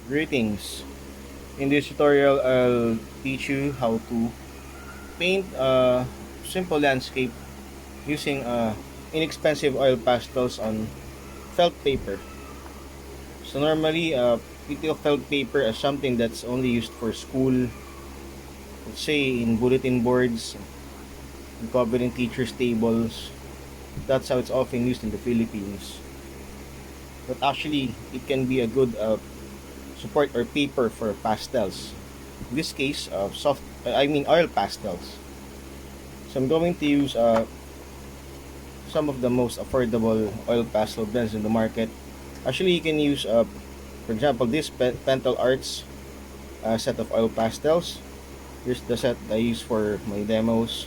Greetings. In this tutorial, I'll teach you how to paint a simple landscape using inexpensive oil pastels on felt paper. So normally, think of felt paper as something that's only used for school, let's say in bulletin boards, and covered in teachers' tables. That's how it's often used in the Philippines. But actually, it can be a good support or paper for pastels. In this case, oil pastels. So I'm going to use some of the most affordable oil pastel blends in the market. Actually, you can use, for example, this Pentel Arts set of oil pastels. Here's the set I use for my demos.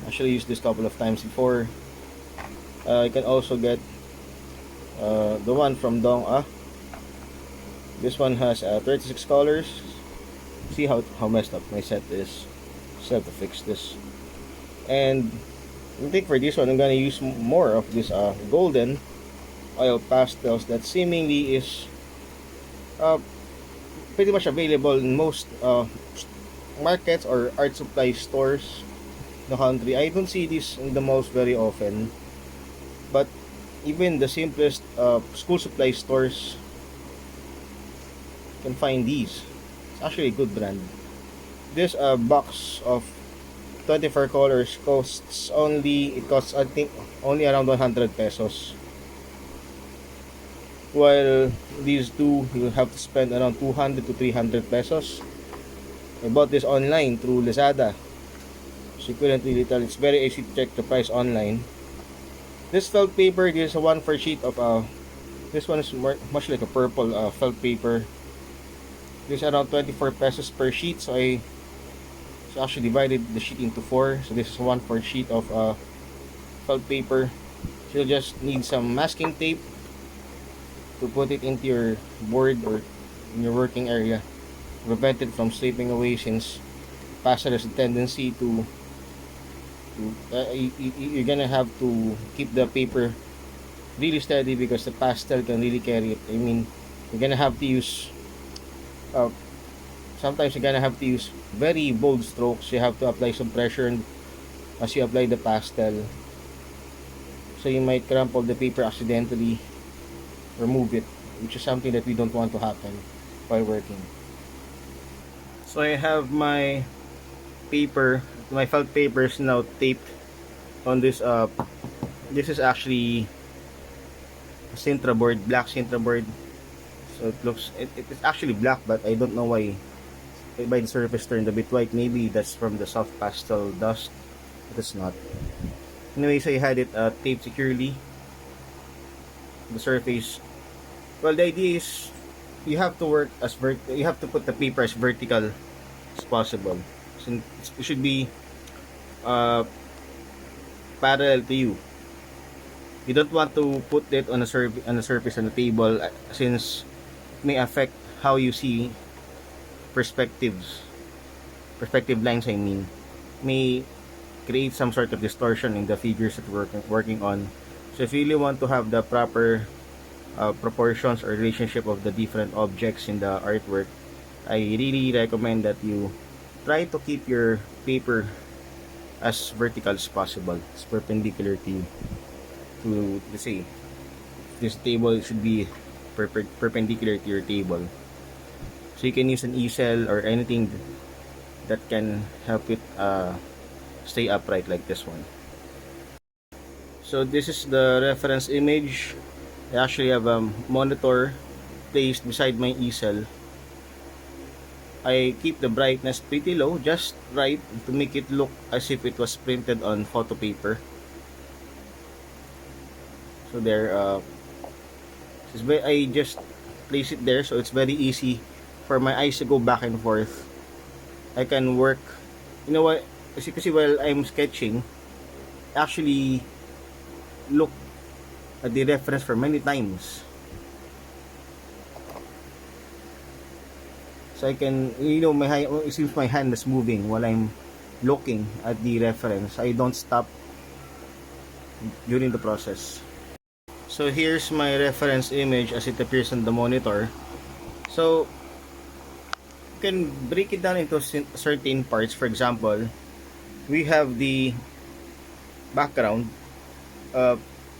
Actually, used this a couple of times before. You can also get the one from Dong Ah. This one has 36 colors. See how messed up my set is. So I have to fix this. And I think for this one, I'm gonna use more of this golden oil pastels that seemingly is uh, pretty much available in most markets or art supply stores in the country. I don't see this in the malls very often, but even the simplest school supply stores can find these. It's actually a good brand. This box of 24 colors costs I think only around 100 pesos. While these two you have to spend around 200 to 300 pesos. I bought this online through Lazada. So you couldn't really tell. It's very easy to check the price online. This felt paper, this is a 1/4 sheet of this one is much like a purple felt paper. This is around 24 pesos per sheet. So actually divided the sheet into 4. So this is 1/4 sheet of felt paper. So you'll just need some masking tape to put it into your board or in your working area. Prevent it from slipping away, since pastel has a tendency you're gonna have to keep the paper really steady because the pastel can really carry it. I mean, you're gonna have to use uh, sometimes you're gonna have to use very bold strokes. You have to apply some pressure as you apply the pastel, so you might crumple the paper accidentally or move it, which is something that we don't want to happen while working. So I have my felt papers now taped on this this is actually a Sintra board, black Sintra board. So it is actually black, but I don't know why by the surface turned a bit white. Maybe that's from the soft pastel dust, but it's not. Anyways, I had it taped securely the surface. Well, the idea is you have to work you have to put the paper as vertical as possible. So it should be uh, parallel to you. You don't want to put it on a surface on the table, since it may affect how you see perspective lines, I mean, may create some sort of distortion in the figures that we're working on. So if you really want to have the proper proportions or relationship of the different objects in the artwork, I really recommend that you try to keep your paper as vertical as possible. It's perpendicular to you. To, let's say, this table should be perpendicular to your table. So you can use an easel or anything that can help it stay upright like this one. So this is the reference image. I actually have a monitor placed beside my easel. I keep the brightness pretty low, just right, to make it look as if it was printed on photo paper. So there, I just place it there, so it's very easy for my eyes to go back and forth. I can work, you know what, kasi while I'm sketching, actually look at the reference for many times. So I can, since my hand is moving while I'm looking at the reference, I don't stop during the process. So here's my reference image as it appears on the monitor. So you can break it down into certain parts. For example, we have the background, uh,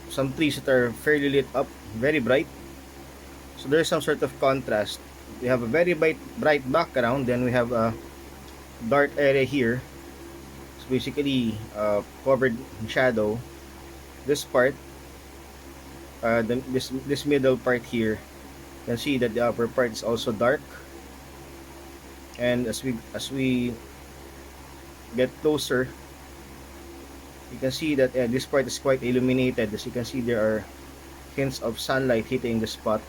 some trees that are fairly lit up, very bright. So there's some sort of contrast. We have a very bright background, then we have a dark area here. It's basically covered in shadow. This part, this middle part here, you can see that the upper part is also dark. And as we get closer, you can see that this part is quite illuminated. As you can see, there are hints of sunlight hitting the spot.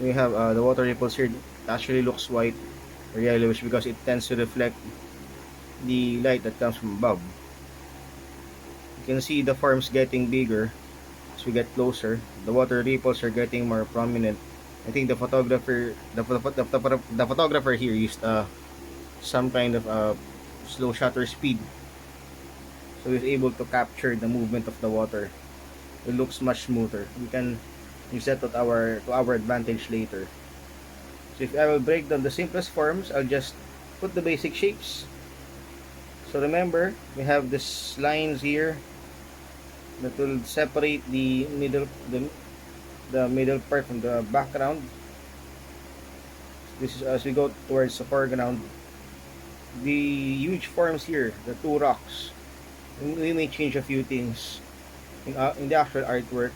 We have the water ripples here. It actually looks white or yellowish because it tends to reflect the light that comes from above. You can see the forms getting bigger as we get closer. The water ripples are getting more prominent. I think the photographer here used some kind of slow shutter speed, so he's able to capture the movement of the water. It looks much smoother. We can use that to our advantage later. So if I will break down the simplest forms, I'll just put the basic shapes. So remember, we have these lines here that will separate the middle part from the background. This is as we go towards the foreground. The huge forms here, the two rocks, we may change a few things in the actual artwork.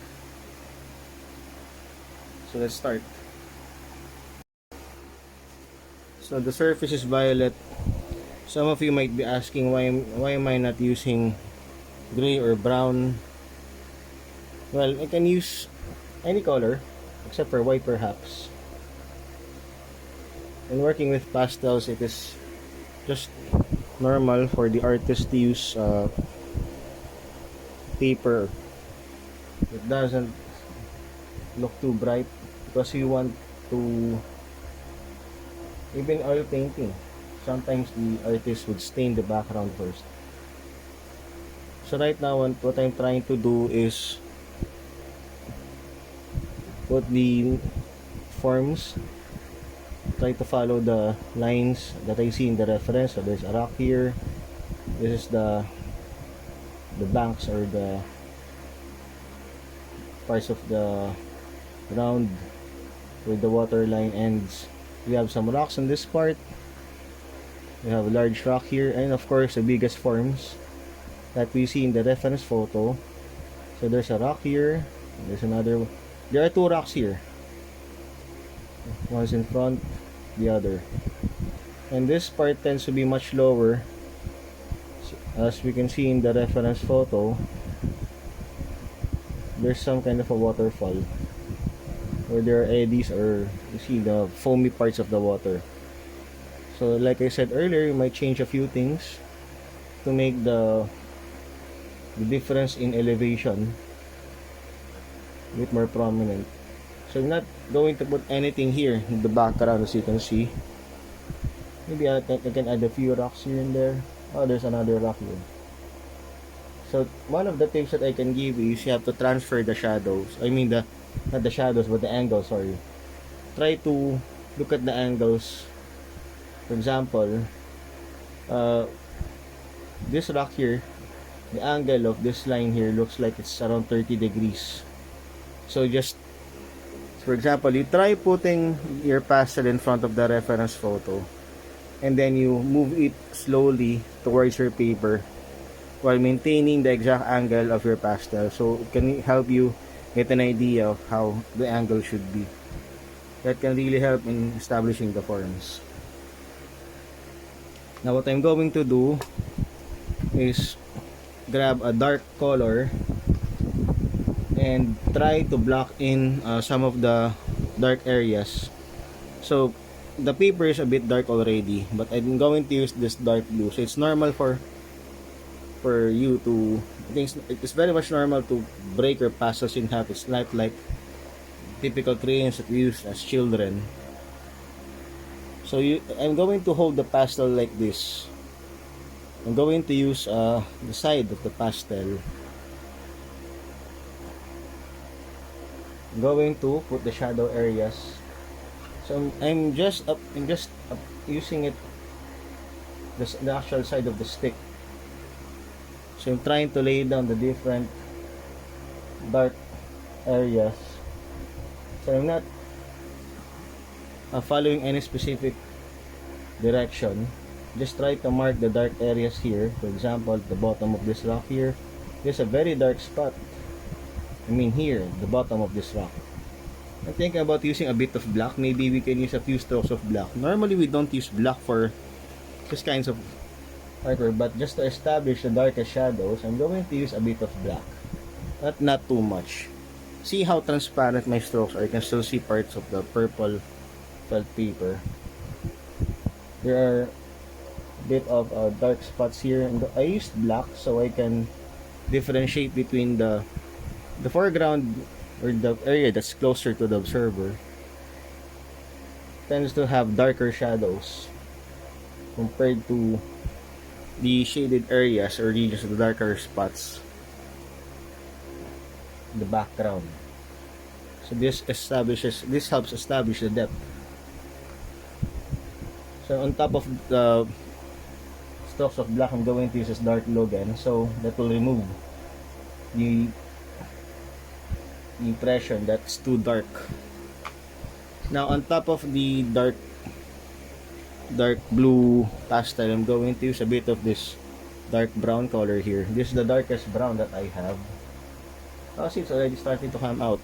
So let's start. So the surface is violet. Some of you might be asking why am I not using gray or brown? Well, I can use any color except for white perhaps. In working with pastels, it is just normal for the artist to use paper that doesn't look too bright, because you want to, even oil painting, sometimes the artist would stain the background first. So right now what I'm trying to do is put the forms, try to follow the lines that I see in the reference. So there's a rock here, this is the banks or the parts of the ground where the water line ends. We have some rocks on this part, we have a large rock here, and of course the biggest forms that we see in the reference photo. So there's a rock here, there's another, there are two rocks here, one's in front, the other, and this part tends to be much lower. As we can see in the reference photo, there's some kind of a waterfall where there are eddies, or you see the foamy parts of the water. So like I said earlier, you might change a few things to make the difference in elevation a bit more prominent. So I'm not going to put anything here in the background. As you can see, maybe I can add a few rocks here and there. Oh, there's another rock here. So one of the tips that I can give you is you have to transfer the shadows. I mean not the shadows but the angles, sorry. Try to look at the angles. For example, this rock here, the angle of this line here looks like it's around 30 degrees. So just, for example, you try putting your pastel in front of the reference photo, and then you move it slowly towards your paper while maintaining the exact angle of your pastel. So it can help you get an idea of how the angle should be. That can really help in establishing the forms. Now what I'm going to do is grab a dark color and try to block in some of the dark areas. So the paper is a bit dark already, but I'm going to use this dark blue. So it's normal for you to, I think it's very much normal to break your pastels in half. It's not like typical crayons that we used as children. So I'm going to hold the pastel like this. I'm going to use the side of the pastel. I'm going to put the shadow areas. So I'm just using it the actual side of the stick. So I'm trying to lay down the different dark areas. So I'm not following any specific direction. Just try to mark the dark areas here. For example, the bottom of this rock here, there's a very dark spot. I mean here, the bottom of this rock. I'm thinking about using a bit of black. Maybe we can use a few strokes of black. Normally we don't use black for this kinds of artwork, but just to establish the darkest shadows, I'm going to use a bit of black. Not too much. See how transparent my strokes are. You can still see parts of the purple felt paper. There are a bit of dark spots here, and I used black so I can differentiate between the foreground, or the area that's closer to the observer, tends to have darker shadows compared to the shaded areas or regions of the darker spots in the background. So this helps establish the depth. So on top of the strokes of black, I'm going to use this dark blue again, so that will remove the impression that's too dark. Now on top of the dark blue pastel, I'm going to use a bit of this dark brown color here. This is the darkest brown that I have. See, it's already starting to come out.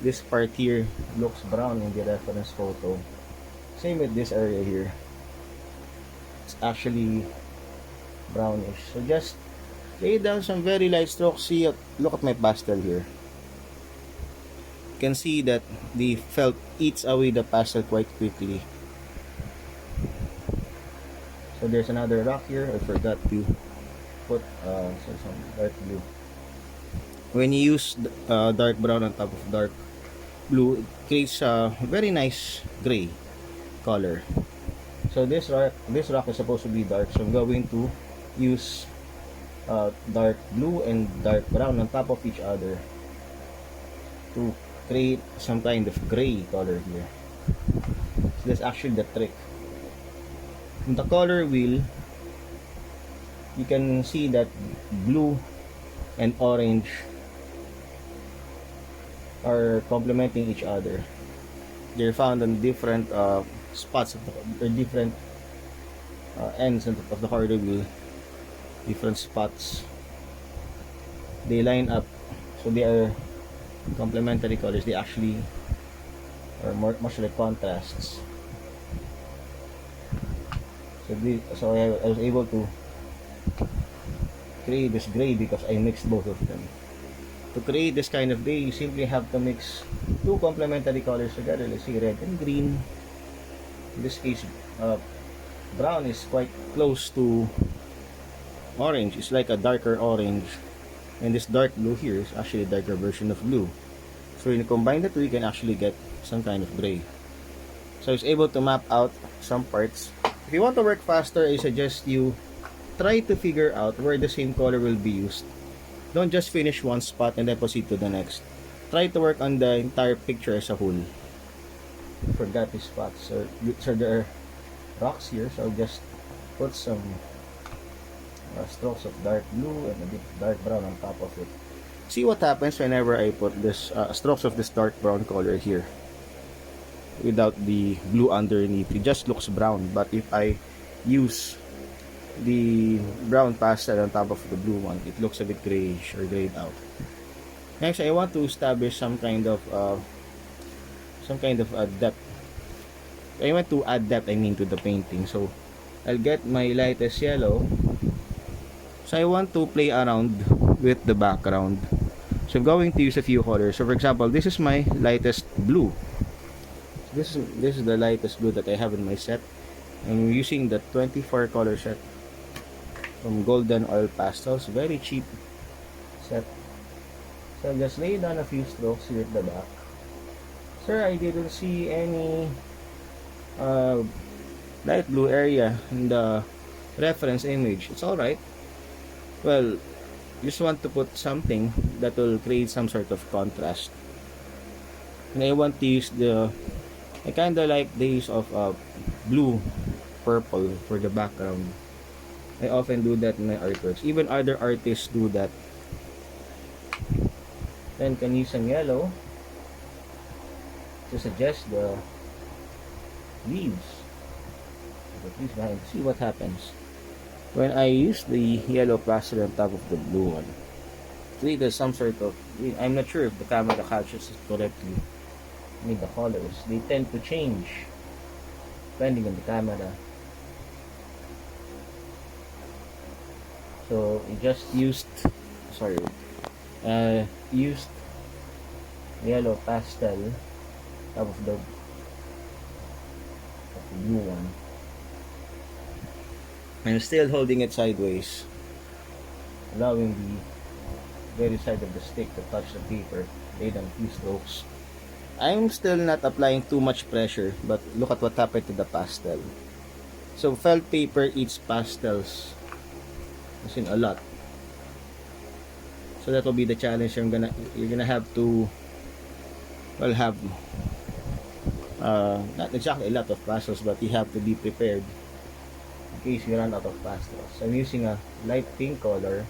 This part here looks brown in the reference photo. Same with this area here. It's actually brownish. So just lay down some very light strokes. See, look at my pastel here. You can see that the felt eats away the pastel quite quickly. So there's another rock here. I forgot to put some dark blue. When you use dark brown on top of dark blue, it creates a very nice gray color. So this rock is supposed to be dark, so I'm going to use dark blue and dark brown on top of each other to create some kind of gray color here. So that's actually the trick. In the color wheel, you can see that blue and orange are complementing each other. They're found on different spots of or different ends of the color wheel. Different spots. They line up, so they are complementary colors. They actually are much like contrasts. So I was able to create this gray because I mixed both of them. To create this kind of gray, you simply have to mix two complementary colors together. Let's see, red and green. In this case, brown is quite close to orange. It's like a darker orange, and this dark blue here is actually a darker version of blue. So when you combine the two, you can actually get some kind of gray. So I was able to map out some parts. If you want to work faster, I suggest you try to figure out where the same color will be used. Don't just finish one spot and then proceed to the next. Try to work on the entire picture as a whole. I forgot these spots. So there are rocks here, so I'll just put some strokes of dark blue and a bit dark brown on top of it. See what happens whenever I put this strokes of this dark brown color here without the blue underneath. It just looks brown, but if I use the brown pastel on top of the blue one, it looks a bit grayish or grayed out. Next, I want to establish some kind of depth. I want to add depth, to the painting. So I'll get my lightest yellow. So I want to play around with the background. So I'm going to use a few colors. So for example, this is my lightest blue. This is the lightest blue that I have in my set. I'm using the 24 color set from Golden Oil Pastels. Very cheap set. So I'll just lay down a few strokes here at the back. Sir, I didn't see any light blue area in the reference image. It's alright. Well, you just want to put something that will create some sort of contrast. And I want to use I kind of like the use of blue purple for the background. I often do that in my artworks. Even other artists do that. Then can use some yellow to suggest the leaves. At least behind. See what happens when I use the yellow pastel on top of the blue one. Create some sort of, I'm not sure if the camera captures it correctly. I mean the colors, they tend to change depending on the camera. So we just used, sorry, used yellow pastel top of the blue one. I'm still holding it sideways, allowing the very side of the stick to touch the paper, laid on few strokes. I'm still not applying too much pressure, but look at what happened to the pastel. So felt paper eats pastels, as in a lot. So that will be the challenge. You're gonna have to, well, have not exactly a lot of pastels, but you have to be prepared in case you run out of pastels. So I'm using a light pink color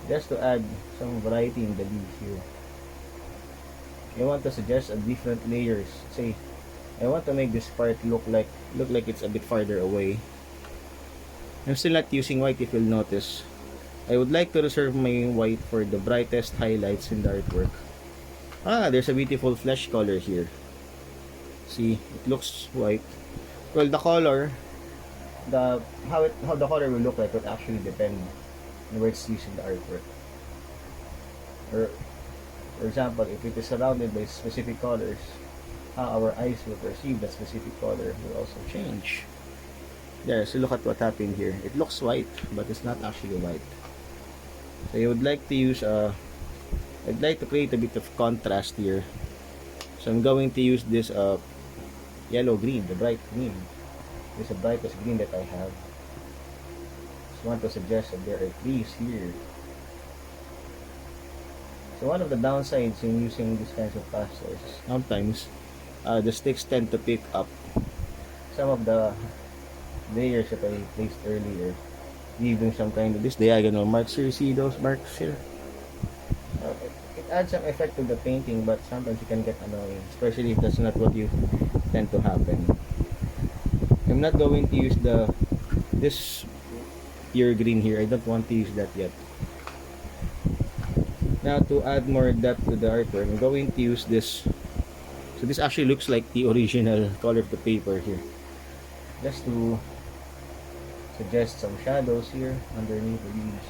just to add some variety in the leaves here. I want to suggest a different layers. Say I want to make this part look like it's a bit farther away. I'm still not using white, if you'll notice. I would like to reserve my white for the brightest highlights in the artwork. There's a beautiful flesh color here. See, it looks white. Well, the color, how the color will look like would actually depend on where it's used in the artwork. Or, for example, if it is surrounded by specific colors, how our eyes will perceive that specific color will also change. There, so look at what happened here. It looks white, but it's not actually white. So you would like to use I'd like to create a bit of contrast here. So I'm going to use this yellow green, the bright green. This is the brightest green that I have. Just want to suggest that there are trees here. So one of the downsides in using these kinds of pastels, sometimes the sticks tend to pick up some of the layers that I placed earlier, leaving some kind of this diagonal marks here. See those marks here? It adds some effect to the painting, but sometimes it can get annoying, especially if that's not what you tend to happen. I'm not going to use this pure green here. I don't want to use that yet. Now to add more depth to the artwork, I'm going to use this. So this actually looks like the original color of the paper here. Just to suggest some shadows here underneath the leaves.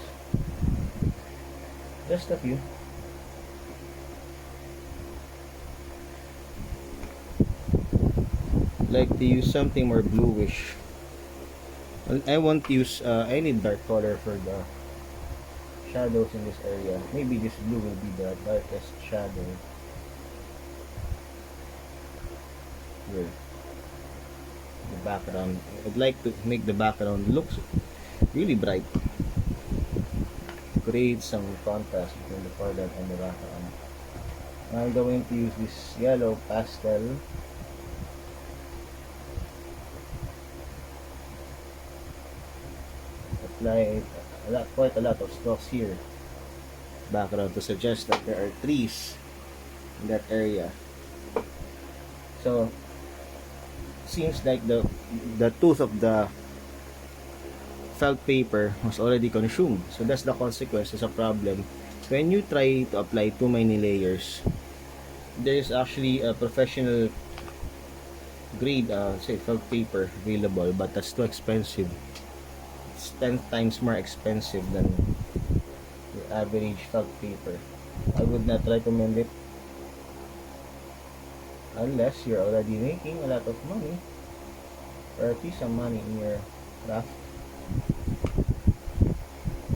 Just a few. Like to use something more bluish. I won't use any dark color for the shadows in this area. Maybe this blue will be the darkest shadow here. The background, I'd like to make the background look really bright, create some contrast between the foreground and the background. I'm going to use this yellow pastel. Apply quite a lot of strokes here background to suggest that there are trees in that area. So seems like the tooth of the felt paper was already consumed. So that's the consequence. It's a problem when you try to apply too many layers. There is actually a professional grade say felt paper available, but that's too expensive. It's 10 times more expensive than your average felt paper. I would not recommend it unless you're already making a lot of money, or at least some money in your craft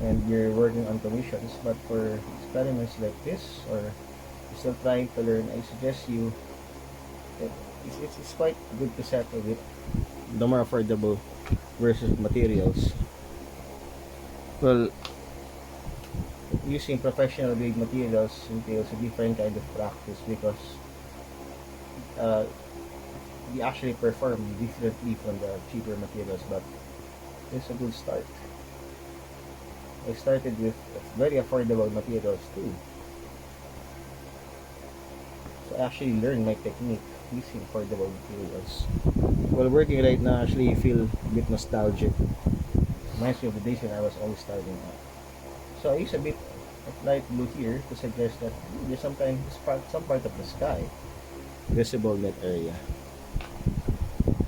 and you're working on commissions. But for experiments like this, or you're still trying to learn, I suggest you it's quite good to settle with the more affordable versus materials. Well, using professional grade materials entails a different kind of practice because uh, we actually perform differently from the cheaper materials, but it's a good start. I started with very affordable materials too. So I actually learned my technique using affordable materials. While working right now, actually I feel a bit nostalgic. Reminds me of the days when I was always starting out. So I use a bit of light blue here to suggest that there's some part of the sky visible in that area.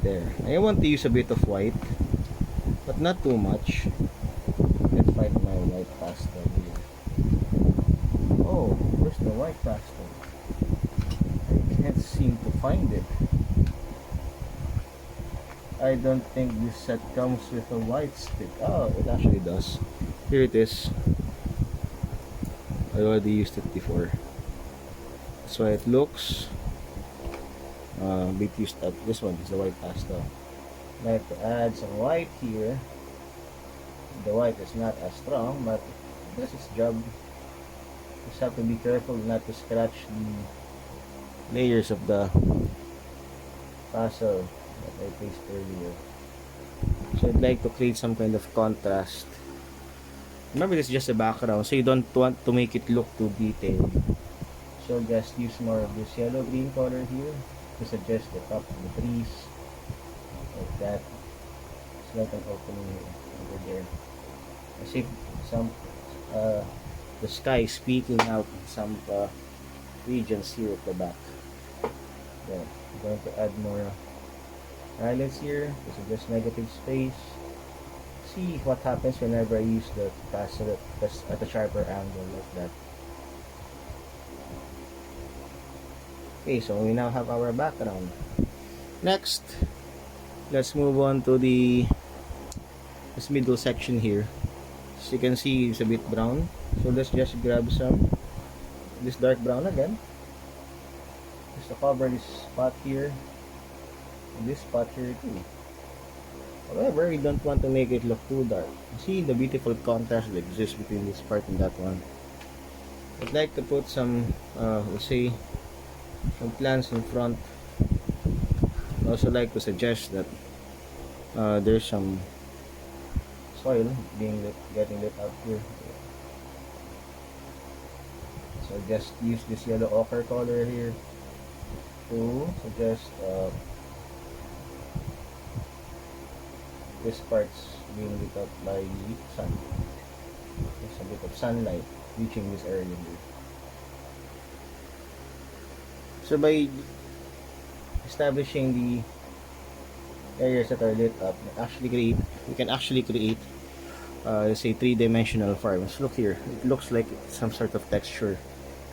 There. I want to use a bit of white, but not too much. Let's find my white pastel here. Oh, where's the white pastel? I can't seem to find it. I don't think this set comes with a white stick. Oh, it actually does. Here it is. I already used it before. That's why it looks a bit used up. This one is the white pastel. I have to add some white here. The white is not as strong, but it does its job. Just have to be careful not to scratch the layers of the pastel that I placed earlier. So I'd like to create some kind of contrast. Remember, this is just a background, so you don't want to make it look too detailed. So just use more of this yellow-green color here to suggest the top of the trees, like that. It's like an opening here, over there. As if some the sky is speaking out in some regions here at the back. Then I'm going to add more highlights here to suggest negative space. See what happens whenever I use the pastel at a sharper angle like that. Okay, so we now have our background. Next, let's move on to this middle section here. As you can see, it's a bit brown. So let's just grab this dark brown again. Just to cover this spot here. And this spot here too. However, we don't want to make it look too dark. See the beautiful contrast that exists between this part and that one. I'd like to put some, let's say, some plants in front. I'd also like to suggest that there's some soil getting lit up here. So just use this yellow ochre color here to suggest this part's being lit up by the sun. There's a bit of sunlight reaching this area here. So by establishing the areas that are lit up, we can actually create let's say three-dimensional forms. Look here, it looks like some sort of texture.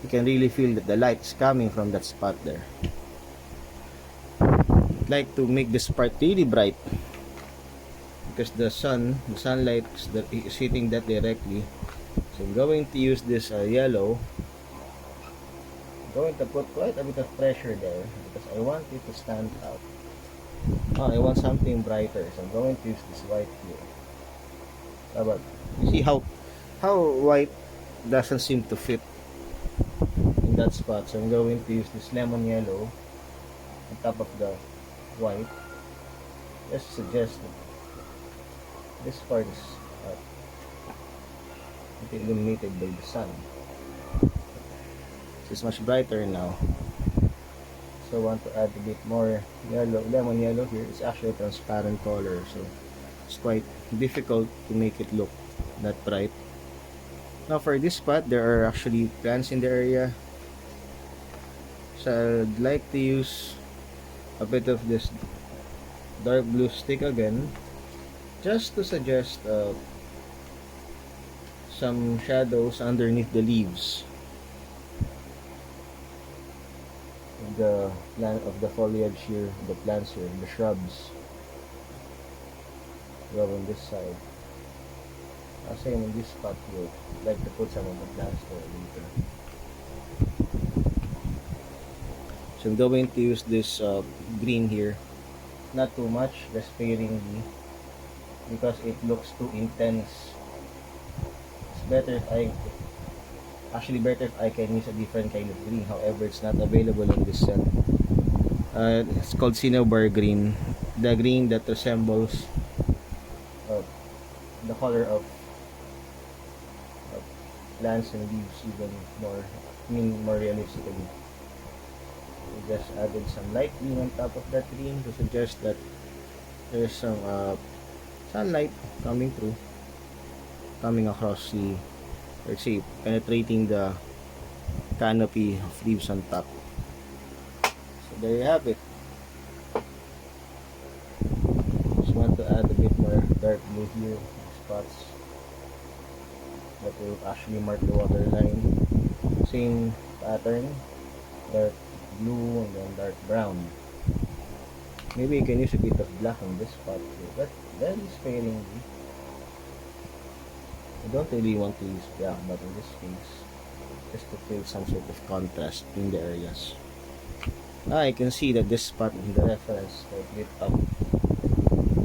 You can really feel that the light is coming from that spot there. I'd like to make this part really bright because the sunlight is hitting that directly. So I'm going to use this yellow. I'm going to put quite a bit of pressure there because I want it to stand out. I want something brighter, so I'm going to use this white here. But you see how white doesn't seem to fit in that spot, so I'm going to use this lemon yellow on top of the white. Just suggest that this part is illuminated by the sun. It's much brighter now. So I want to add a bit more lemon yellow here. It's actually a transparent color, so it's quite difficult to make it look that bright. Now for this spot, there are actually plants in the area. So I'd like to use a bit of this dark blue stick again, just to suggest some shadows underneath the leaves of the foliage here, the plants here, the shrubs. Go on this side. Same in this spot here. I'd like to put some of the plants there later. So I'm going to use this green here. Not too much, just sparingly, because it looks too intense. It's better if better if I can use a different kind of green. However, it's not available in this set. It's called cinnabar green, the green that resembles uh, the color of plants and leaves even more, I mean more realistically. We just added some light green on top of that green to suggest that there's some sunlight coming through, coming across the, let's say, penetrating the canopy of leaves on top. So there you have it. Just want to add a bit more dark blue here, spots that will actually mark the water line. Same pattern, dark blue and then dark brown. Maybe you can use a bit of black on this spot too, but very sparingly. I don't really want to use black, but in this case, just to feel some sort of contrast in the areas. I can see that this spot in the reference is lit up.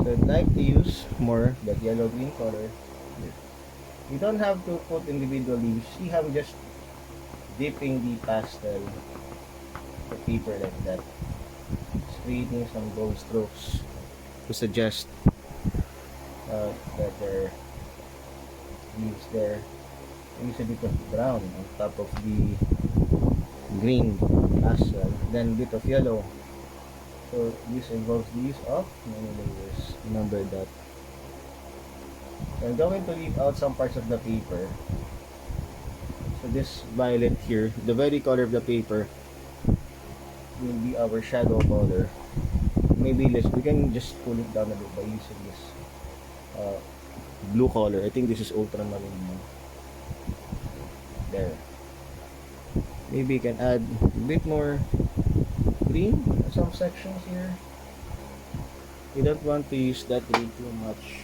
So I'd like to use more that yellow-green color. You don't have to put individual leaves. See how I'm just dipping the pastel, the paper like that. Just creating some bold strokes to suggest that there are leaves there. Use a bit of brown on top of the green pastel, then a bit of yellow. So this involves the use of many layers. Remember that. So I'm going to leave out some parts of the paper. So this violet here, the very color of the paper, will be our shadow color. Maybe we can just pull it down a bit by using this blue color. I think this is ultramarine blue. There. Maybe you can add a bit more green in some sections here. You don't want to use that way too much.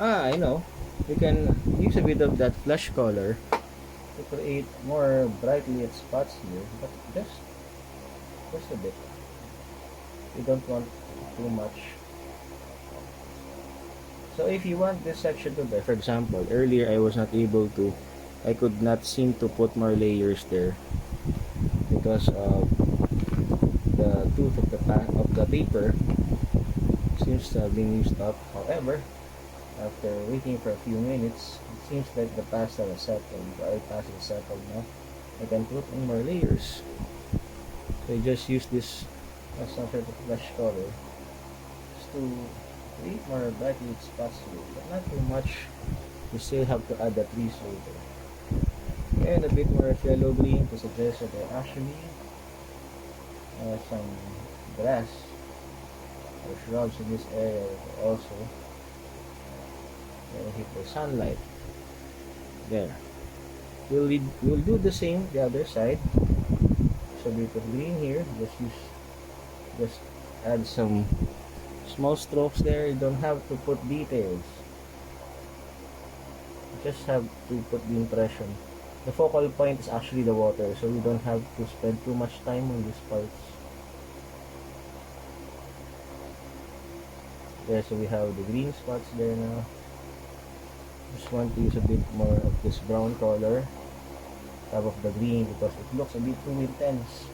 I know. You can use a bit of that flesh color to create more brightly lit spots here, but just a bit. You don't want too much. So if you want this section to be, for example, earlier I could not seem to put more layers there because of the tooth of the paper seems to have been used up. However, after waiting for a few minutes, it seems like the pastel has settled. The oil pastel is settled now. I can put in more layers. So I just use this as some sort of flesh color just to create more brightly lit spots here, but not too much. You still have to add the trees later. And a bit more of yellow green to suggest that there actually some grass or shrubs in this area also hit the sunlight. There. We'll do the same the other side. So a bit of green here. Just add some small strokes there. You don't have to put details. You just have to put the impression. The focal point is actually the water, so we don't have to spend too much time on these parts. There, so we have the green spots there now. Just want to use a bit more of this brown color top of the green because it looks a bit too intense.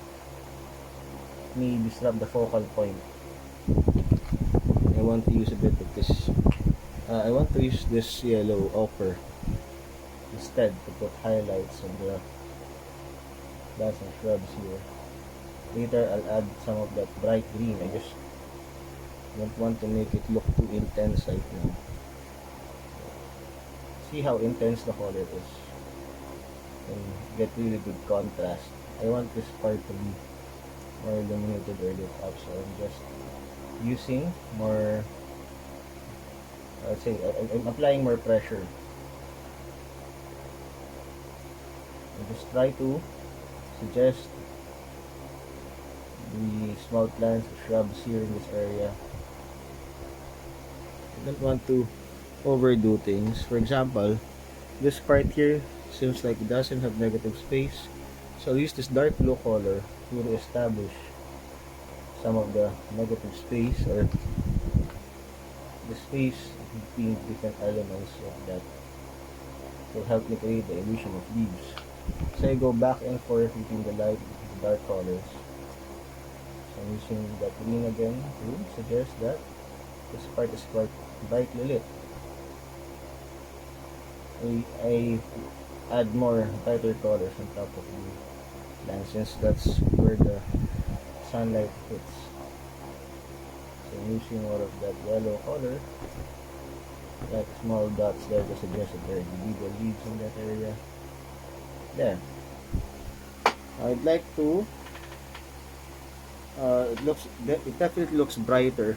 It may disrupt the focal point. I want to use a bit of this. I want to use this yellow ochre instead to put highlights on the plants and shrubs here. Later I'll add some of that bright green. I just don't want to make it look too intense right now. See how intense the color is and get really good contrast. I want this part to be more illuminated or lit up, so I'm just using more, let's say, I'm applying more pressure. I just try to suggest the small plants or shrubs here in this area. I don't want to overdo things. For example, this part here seems like it doesn't have negative space, so I'll use this dark blue color to establish some of the negative space or the space between different elements of that will help me create the illusion of leaves. So I go back and forth between the light, dark colors. So I'm using the green again to suggest that this part is quite brightly lit. I add more brighter colors on top of the line since that's where the sunlight hits. So I'm using more of that yellow color, like small dots there to suggest that there will be the leaves in that area. There. I'd like to. It definitely looks brighter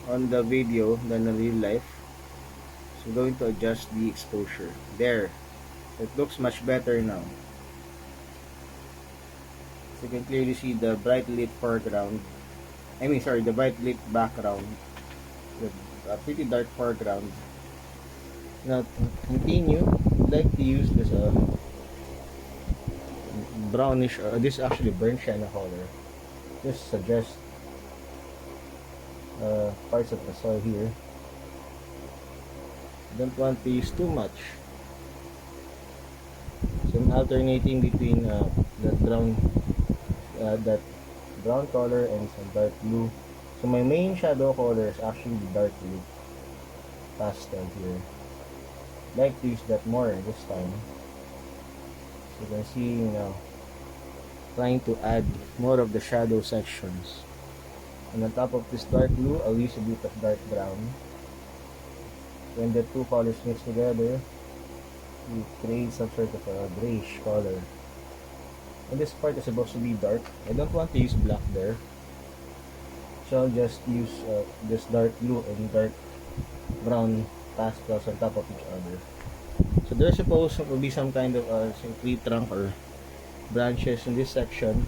on the video than in real life. So I'm going to adjust the exposure. There. It looks much better now. So you can clearly see the bright lit foreground. The bright lit background with a pretty dark foreground. Now to continue, I'd like to use this brownish, this is actually burnt sienna color. Just suggest parts of the soil here. Don't want to use too much. So I'm alternating between that brown color and some dark blue. So my main shadow color is actually the dark blue pastel here. I'd like to use that more this time. So you can see now, trying to add more of the shadow sections. And on top of this dark blue, I'll use a bit of dark brown. When the two colors mix together, you create some sort of a grayish color. And this part is supposed to be dark. I don't want to use black there, so I'll just use this dark blue and dark brown pastels on top of each other. So there's supposed to be some kind of tree trunk or branches in this section.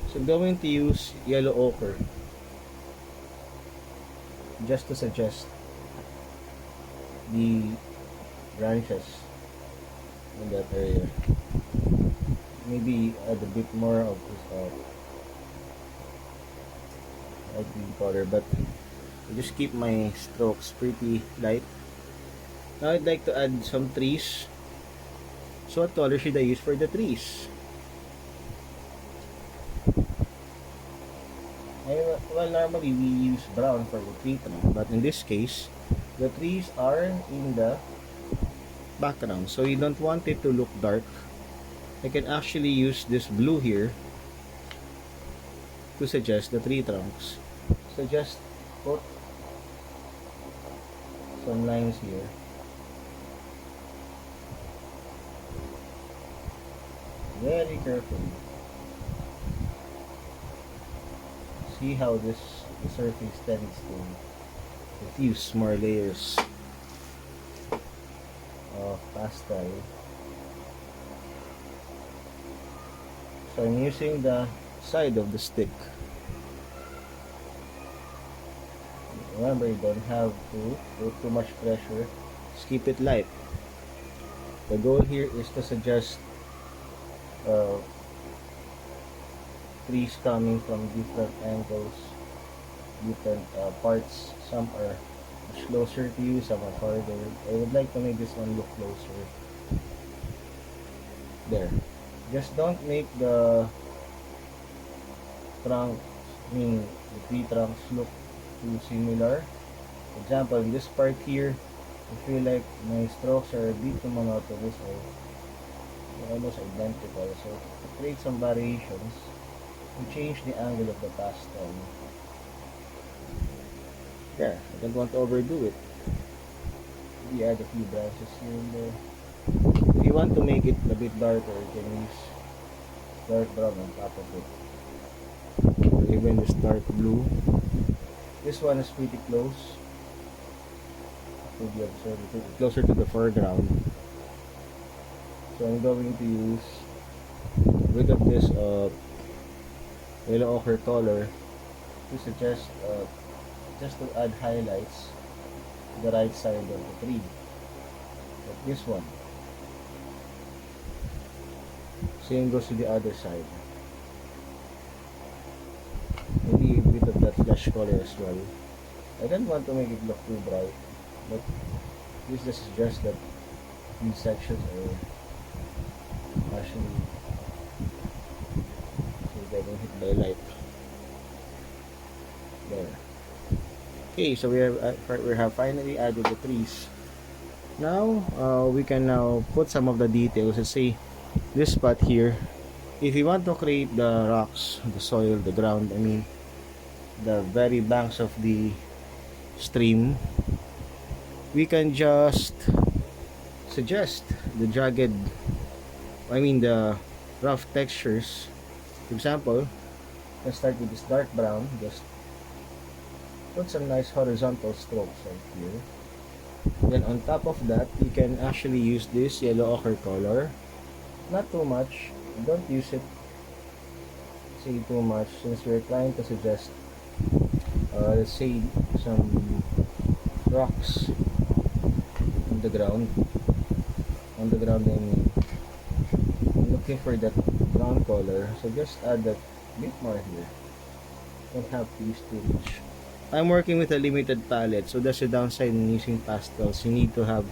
So I'm going to use yellow ochre just to suggest the branches in that area. Maybe add a bit more of this light green color, but I just keep my strokes pretty light. Now I'd like to add some trees. So what color should I use for the trees? Well, normally we use brown for the tree trunk, but in this case, the trees are in the background, so you don't want it to look dark. I can actually use this blue here to suggest the tree trunks. So just put some lines here. Very carefully. See how the surface tends to diffuse more layers of pastel. So I'm using the side of the stick. Remember, you don't have to put too much pressure. Just keep it light. The goal here is to suggest trees coming from different angles, different parts. Some are much closer to you, some are farther. I would like to make this one look closer. There. Just don't make the trunks, the tree trunks look too similar. For example, in this part here, I feel like my strokes are a bit too monotonous or almost identical. So to create some variations, we change the angle of the pastel. There, I don't want to overdo it. We add a few branches here and there. If you want to make it a bit darker, you can use dark brown on top of it. Or even this dark blue. This one is pretty close. To be observed, closer to the foreground. So I'm going to use a bit of this yellow ochre color to suggest just to add highlights to the right side of the tree, like this one. Same goes to the other side. Maybe a bit of that flesh color as well. I don't want to make it look too bright, but this just suggests that these sections are actually by light. There. Okay, so we have finally added the trees. Now we can now put some of the details. Let's say this spot here. If you want to create the rocks, the soil, the ground, I mean the very banks of the stream, we can just suggest the jagged, I mean the rough textures. For example, let's start with this dark brown. Just put some nice horizontal strokes right here. Then on top of that, you can actually use this yellow ochre color. Not too much. Don't use it say too much, since we're trying to suggest let's say some rocks on the ground. On the ground, I mean, I'm looking for that brown color, so just add that bit more here. Don't have to use too much. I'm working with a limited palette, so that's the downside in using pastels. You need to have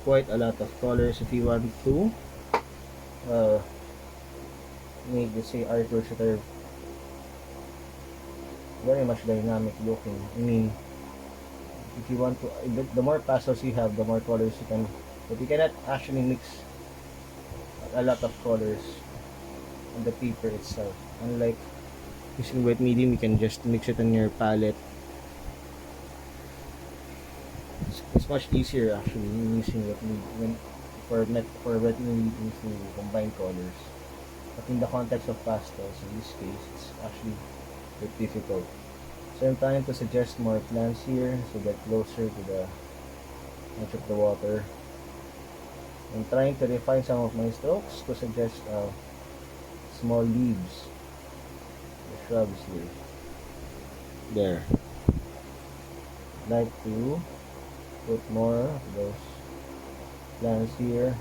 quite a lot of colors if you want to make, let's say, artworks that are very much dynamic looking. I mean, if you want to, the more pastels you have, the more colors you can, but you cannot actually mix a lot of colors on the paper itself. Unlike using wet medium, you can just mix it on your palette. It's much easier actually using wet medium for wet medium to combine colors. But in the context of pastels, in this case, it's actually a bit difficult. So I'm trying to suggest more plants here, so get closer to the edge of the water. I'm trying to refine some of my strokes to suggest small leaves, the shrubs here. There. I'd like to put more of those plants here.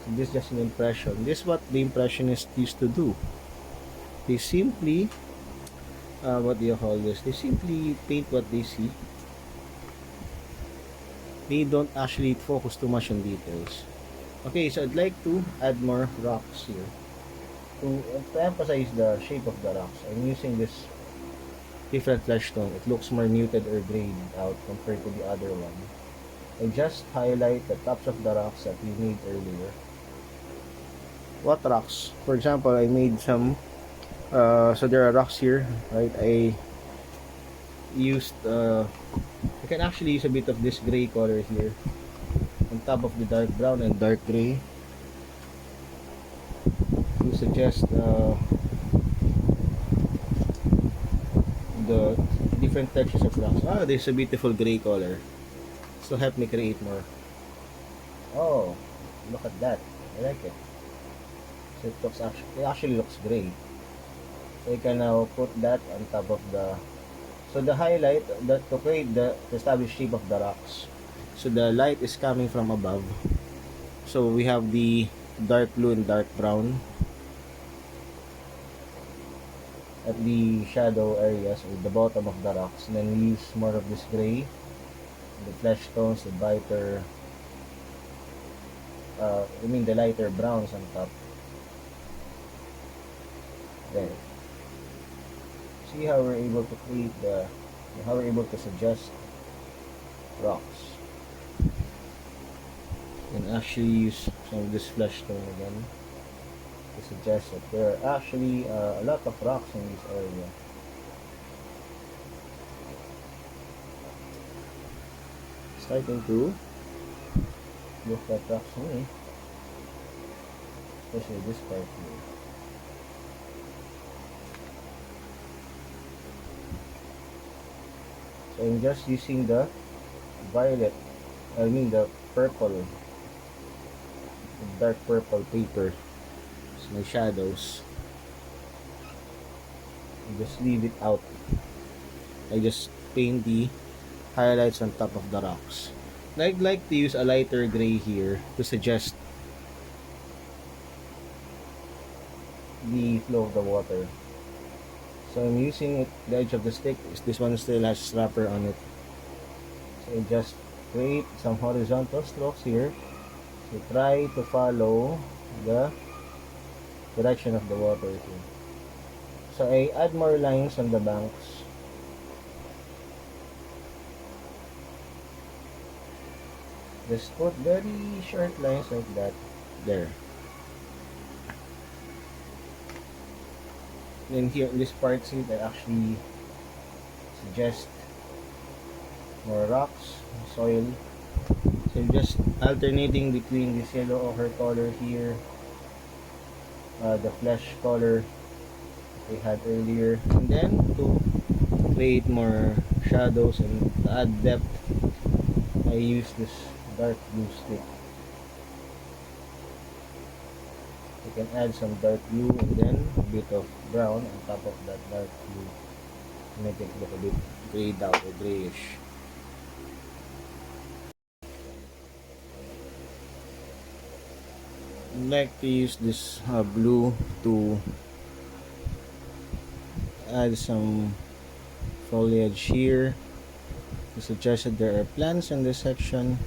So this is just an impression. This is what the impressionists used to do. They simply what do you call this? They simply paint what they see. They don't actually focus too much on details. Okay, so I'd like to add more rocks here. To emphasize the shape of the rocks, I'm using this different flesh tone. It looks more muted or grayed out compared to the other one. I just highlight the tops of the rocks that we made earlier. What rocks? For example, I made some so there are rocks here, right? I used I can actually use a bit of this gray color here on top of the dark brown and dark gray to suggest the different textures of rocks. Ah, there's a beautiful gray color, so help me create more. Oh, look at that, I like it. So it actually looks gray. So you can now put that on top of the, so the highlight that to create the established shape of the rocks. So the light is coming from above. So we have the dark blue and dark brown at the shadow areas or the bottom of the rocks, and then we use more of this gray, the flesh tones, the brighter I mean the lighter browns on top. There. See how we're able to create how we're able to suggest rocks. And actually use some of this flesh tone again to suggest that there are actually a lot of rocks in this area. Starting to look like rocks to me, especially this part here. So I'm just using the violet, I mean the purple, the dark purple paper as my shadows. I just leave it out. I just paint the highlights on top of the rocks. I'd like to use a lighter gray here to suggest the flow of the water. So I'm using the edge of the stick. This one still has wrapper on it. So I just create some horizontal strokes here. So try to follow the direction of the water here. So I add more lines on the banks. Just put very short lines like that. There. Then here in this part, see, I actually suggest more rocks, soil. So just alternating between this yellow ochre color here, the flesh color we had earlier, and then to create more shadows and to add depth, I use this dark blue stick. You can add some dark blue and then a bit of brown on top of that dark blue to make it look a bit grayed out or grayish. I like to use this blue to add some foliage here. I suggest that there are plants in this section.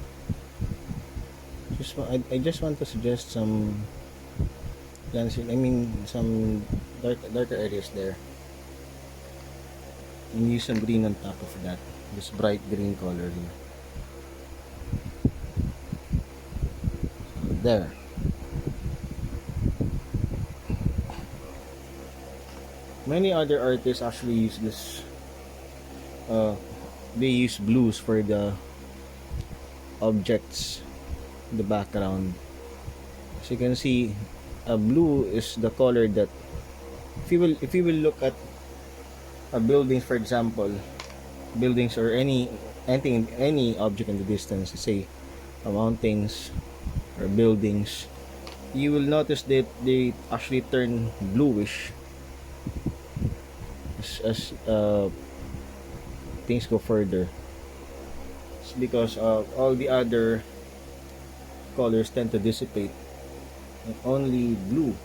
I just want to suggest some plants. I mean some darker areas there. And use some green on top of that. This bright green color here. There. Many other artists actually use this. They use blues for the objects in the background. As you can see, blue is the color that if you will look at buildings, for example, buildings or any object in the distance, say mountains or buildings, you will notice that they actually turn bluish as things go further. It's because all the other colors tend to dissipate and only blue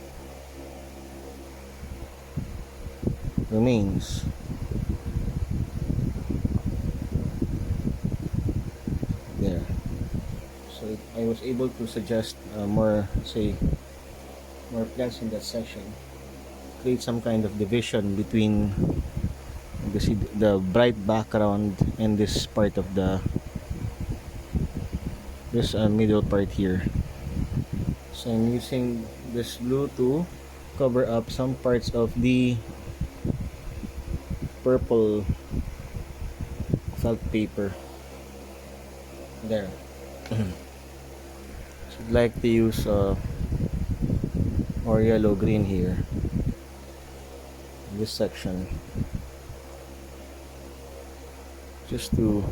remains. There. So I was able to suggest more plants in that section. Create some kind of division between the bright background and this part of this middle part here. So I'm using this blue to cover up some parts of the purple felt paper there. So I'd like to use more yellow green here in this section, just to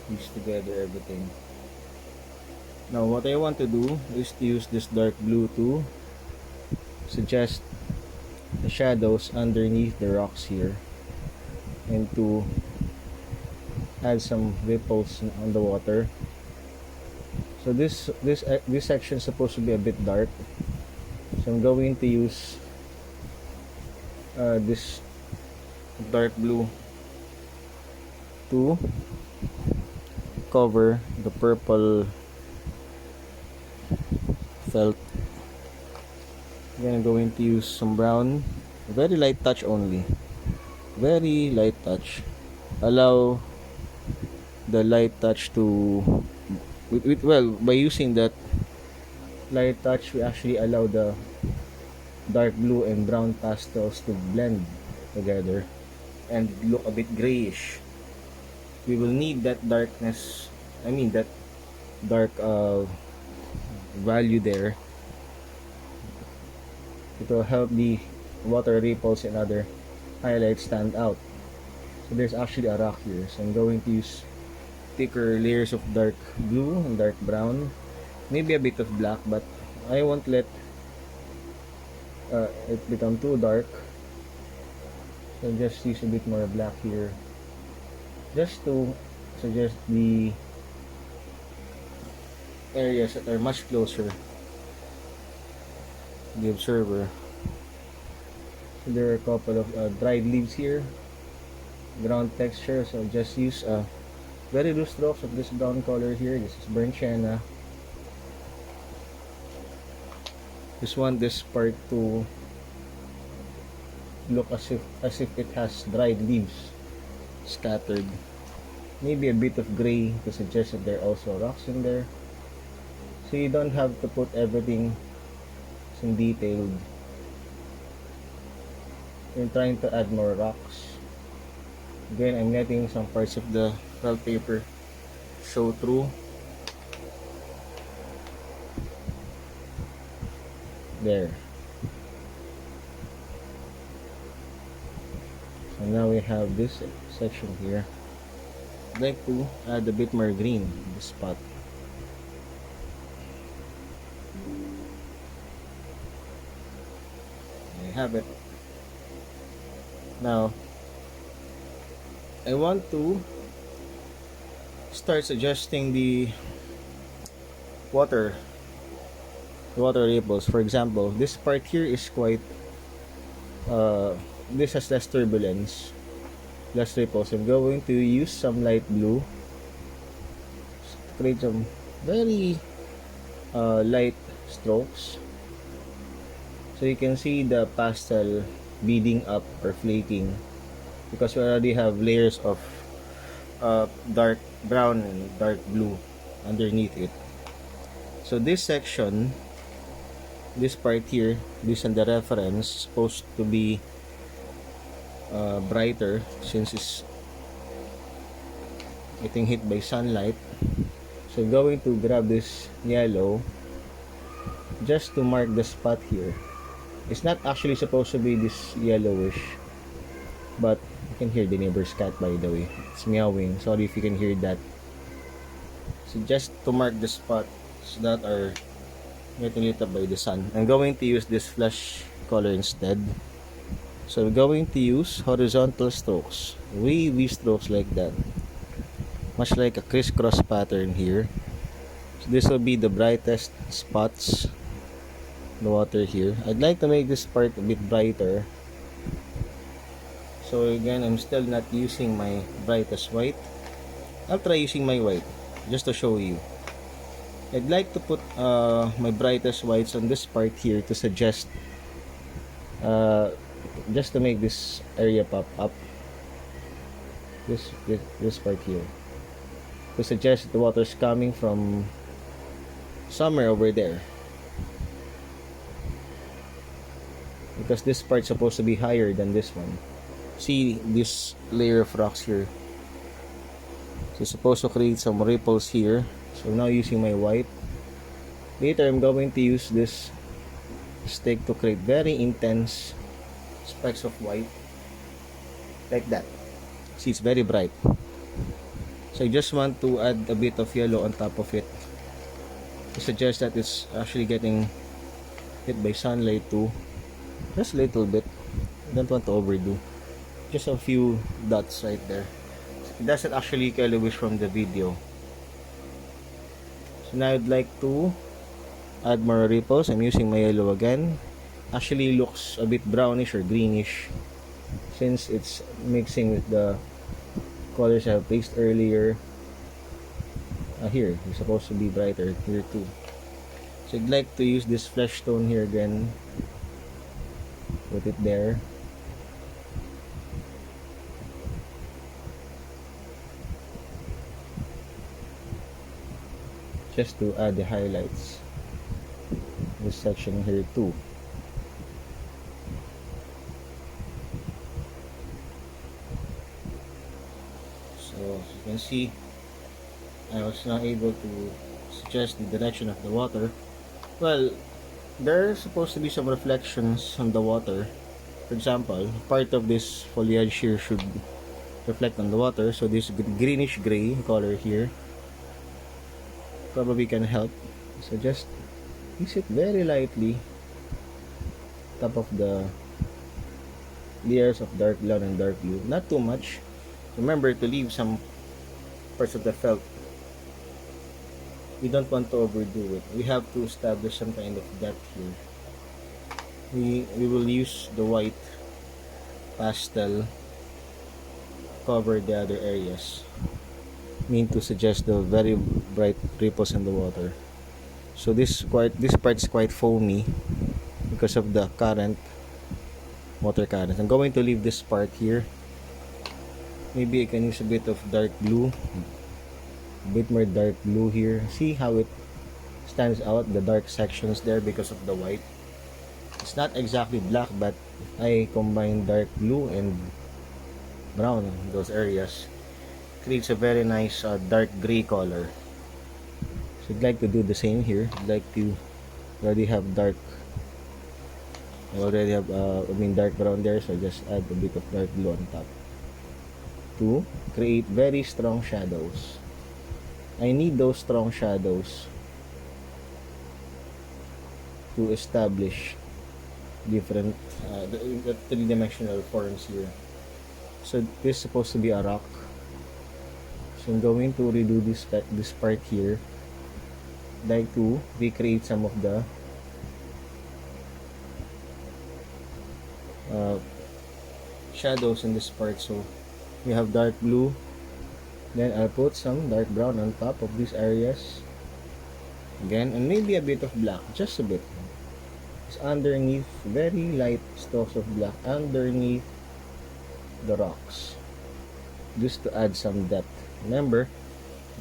piece together everything. Now what I want to do is to use this dark blue to suggest the shadows underneath the rocks here and to add some ripples on the water. So this section is supposed to be a bit dark, so I'm going to use this dark blue to cover the purple felt. Then I'm going to use some brown, very light touch only, very light touch. Allow the light touch to by using that light touch, we actually allow the dark blue and brown pastels to blend together and look a bit grayish. We will need that darkness, that dark value there. It will help the water ripples and other highlights stand out. So there's actually a rock here, so I'm going to use thicker layers of dark blue and dark brown, maybe a bit of black, but I won't let it become too dark. So just use a bit more black here, just to suggest the areas that are much closer to the observer. So there are a couple of dried leaves here, ground texture, so just use very loose strokes of this brown color here. This is burnt sienna. Just want this part to look as if it has dried leaves scattered. Maybe a bit of gray to suggest that there are also rocks in there. So you don't have to put everything in detailed. You're trying to add more rocks. Again, I'm letting some parts of the felt paper show through. There. So now we have this section here. I'd like to add a bit more green in this spot. I have it. Now, I want to start suggesting the water ripples. For example, this part here is quite this has less turbulence, less ripples. I'm going to use some light blue to create some very light strokes, so you can see the pastel beading up or flaking, because we already have layers of dark brown and dark blue underneath it. So this section, this part here, this and the reference, supposed to be brighter since it's getting hit by sunlight. So I'm going to grab this yellow just to mark the spot here. It's not actually supposed to be this yellowish, but you can hear the neighbor's cat, by the way. It's meowing. Sorry if you can hear that. So just to mark the spots that are getting lit up by the sun, I'm going to use this flesh color instead. So we're going to use horizontal strokes, wavy strokes like that, much like a crisscross pattern here. So this will be the brightest spots, the water here. I'd like to make this part a bit brighter. So again, I'm still not using my brightest white. I'll try using my white just to show you. I'd like to put my brightest whites on this part here to suggest just to make this area pop up, this part here, to suggest the water's coming from somewhere over there, because this part's supposed to be higher than this one. See this layer of rocks here, so it's supposed to create some ripples here. So now using my white. Later I'm going to use this stick to create very intense specks of white like that. See, it's very bright. So I just want to add a bit of yellow on top of it to suggest that it's actually getting hit by sunlight too, just a little bit. I don't want to overdo, just a few dots right there. It doesn't actually look yellowish from the video. So now I'd like to add more ripples. I'm using my yellow again. Actually looks a bit brownish or greenish since it's mixing with the colors I placed earlier. Here, it's supposed to be brighter here too. So I'd like to use this flesh tone here again. Put it there. Just to add the highlights. This section here too. So as you can see, I was not able to suggest the direction of the water. Well, there's supposed to be some reflections on the water. For example, part of this foliage here should reflect on the water. So this greenish gray color here probably can help. So just use it very lightly, top of the layers of dark brown and dark blue. Not too much. Remember to leave some parts of the felt. We don't want to overdo it. We have to establish some kind of depth here. We will use the white pastel cover the other areas, to suggest the very bright ripples in the water. So this part is quite foamy because of the current. water cannons. I'm going to leave this part here. Maybe I can use a bit of dark blue, a bit more dark blue here. See how it stands out, the dark sections there because of the white. It's not exactly black, but I combine dark blue and brown in those areas. Creates a very nice dark gray color. So I'd like to do the same here. I'd like to already have dark. I already have dark brown there, so just add a bit of dark blue on top to create very strong shadows. I need those strong shadows to establish different the three-dimensional forms here. So this is supposed to be a rock. So I'm going to redo this part here. I'd like to recreate some of the shadows in this part. So we have dark blue, then I'll put some dark brown on top of these areas again, and maybe a bit of black, just a bit. It's underneath, very light strokes of black underneath the rocks, just to add some depth. Remember,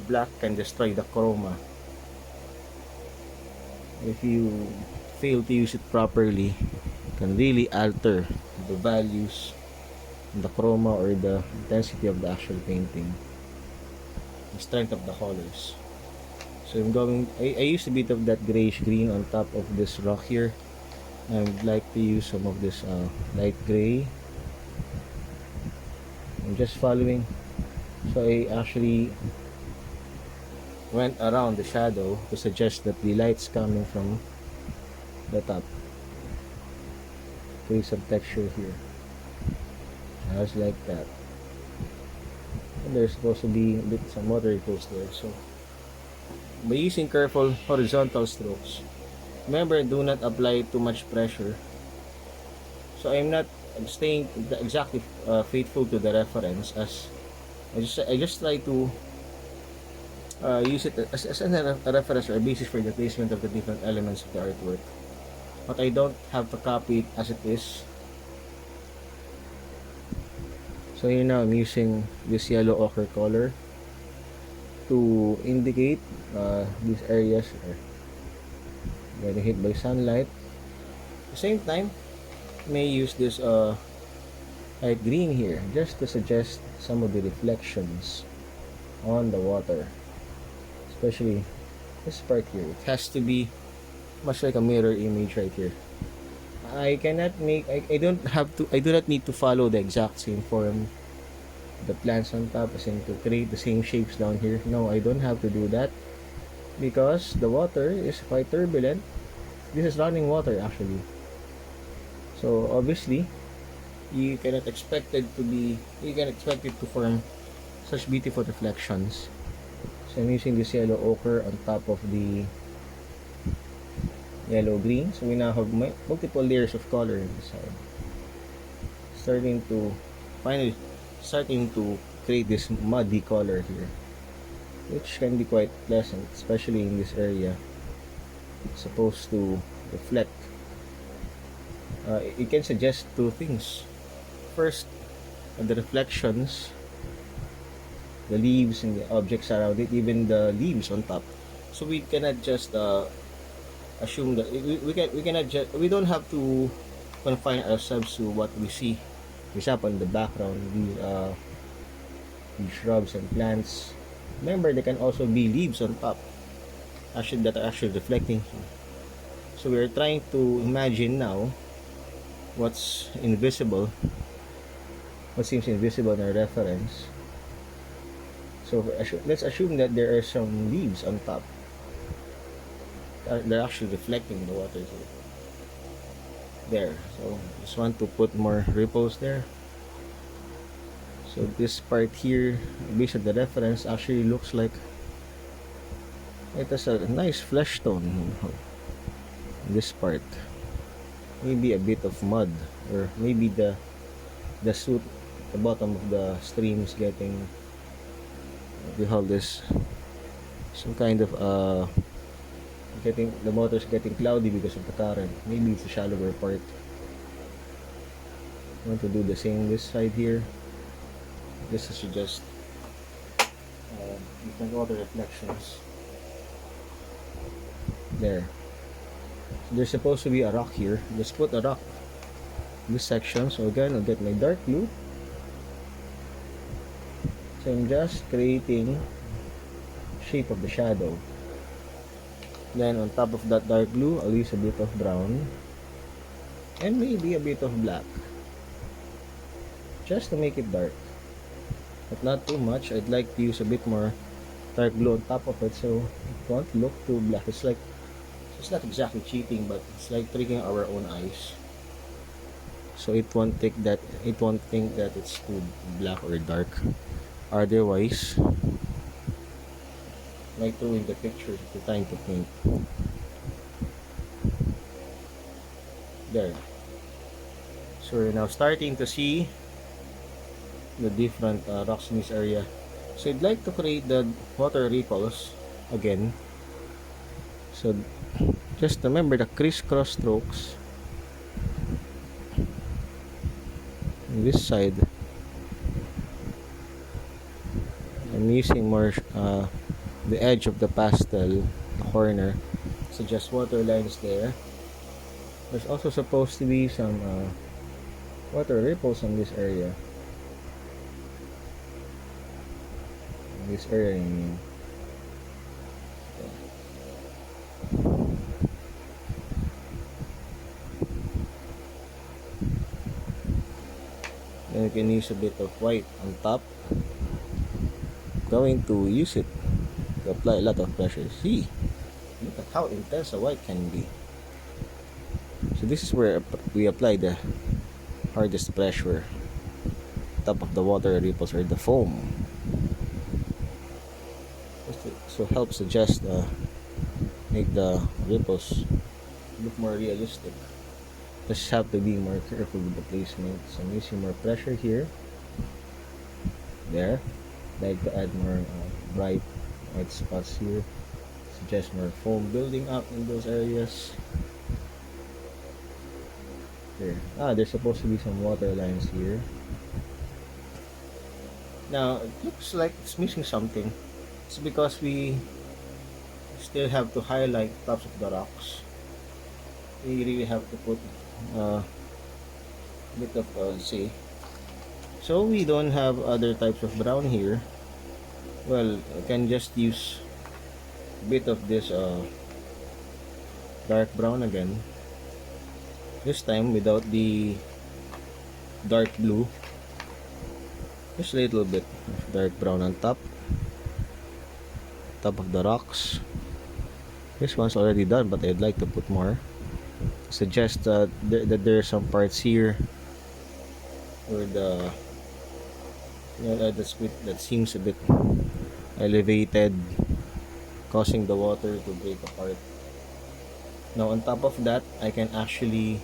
black can destroy the chroma if you fail to use it properly. It can really alter the values, the chroma, or the intensity of the actual painting, the strength of the colors. So I used a bit of that grayish green on top of this rock here. I would like to use some of this light gray. I'm just following. So I actually went around the shadow to suggest that the light's coming from the top. Create some texture here. Just like that. And there's supposed to be a bit some water ripples there. So by using careful horizontal strokes, remember, do not apply too much pressure. So I'm staying exactly faithful to the reference, as I just try to use it as a reference or a basis for the placement of the different elements of the artwork. But I don't have to copy it as it is. So here now I'm using this yellow ochre color to indicate these areas are getting hit by sunlight. At the same time, may use this light green here just to suggest some of the reflections on the water, especially this part here. It has to be much like a mirror image right here. I cannot make I do not need to follow the exact same form, the plants on top, as in to create the same shapes down here. No, I don't have to do that because the water is quite turbulent. This is running water actually. So obviously you cannot expect it to form such beautiful reflections. So I'm using this yellow ochre on top of the yellow green. So we now have multiple layers of color inside. Starting to create this muddy color here, which can be quite pleasant, especially in this area. It's supposed to reflect. It can suggest two things. First, the reflections, the leaves and the objects around it, even the leaves on top. So we cannot just assume that we don't have to confine ourselves to what we see. For example, in the background, these shrubs and plants. Remember, there can also be leaves on top, that are actually reflecting. So we are trying to imagine now what's invisible, what seems invisible in our reference. So let's assume that there are some leaves on top. They're actually reflecting the water here. There. So just want to put more ripples there. So this part here, based on the reference, actually looks like it has a nice flesh tone. This part, maybe a bit of mud, or maybe the soot, the bottom of the stream is getting, what do you call this, some kind of the water's getting cloudy because of the current. Maybe it's a shallower part. Want to do the same this side here. This is just different water reflections. There. So there's supposed to be a rock here. Just put a rock in this section. So again, I'll get my dark blue. So I'm just creating shape of the shadow. Then on top of that dark blue, I'll use a bit of brown and maybe a bit of black, just to make it dark, but not too much. I'd like to use a bit more dark blue on top of it so it won't look too black. It's not exactly cheating, but it's like tricking our own eyes, so it won't think that it's too black or dark. Otherwise, like throwing the picture the time to paint. There. So we're now starting to see the different rocks in this area. So I'd like to create the water ripples again. So just remember the crisscross strokes on this side. I'm using more the edge of the pastel, the corner, so just water lines there. There's also supposed to be some water ripples in this area. I mean. Then you can use a bit of white on top. Going to use it to apply a lot of pressure. See, look at how intense a white can be. So this is where we apply the hardest pressure. Top of the water ripples or the foam. So helps suggest make the ripples look more realistic. Just have to be more careful with the placement. So I'm using more pressure here. There. Like to add more bright white spots here. Suggest more foam building up in those areas. There. There's supposed to be some water lines here. Now it looks like it's missing something. It's because we still have to highlight tops of the rocks. We really have to put a bit of say. So we don't have other types of brown here. Well, I can just use a bit of this dark brown again. This time without the dark blue. Just a little bit of dark brown on top of the rocks. This one's already done, but I'd like to put more. Suggest that there are some parts here where the that seems a bit elevated, causing the water to break apart. Now on top of that, I can actually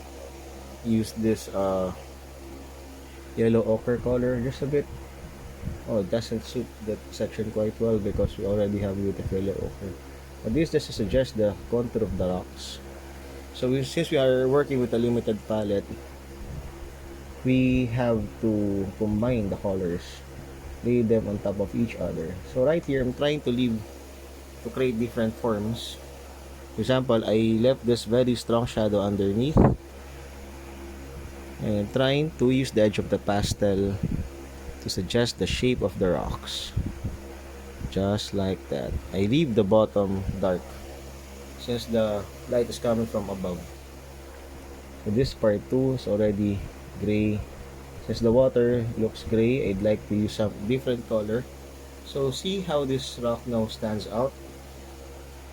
use this yellow ochre color just a bit. Oh, it doesn't suit that section quite well because we already have beautiful yellow ochre. But this just to suggest the contour of the rocks. So since we are working with a limited palette, we have to combine the colors, lay them on top of each other. So right here, I'm trying to create different forms. For example, I left this very strong shadow underneath, and I'm trying to use the edge of the pastel to suggest the shape of the rocks, just like that. I leave the bottom dark since the light is coming from above. So this part too is already gray. Since the water looks gray, I'd like to use some different color. So see how this rock now stands out.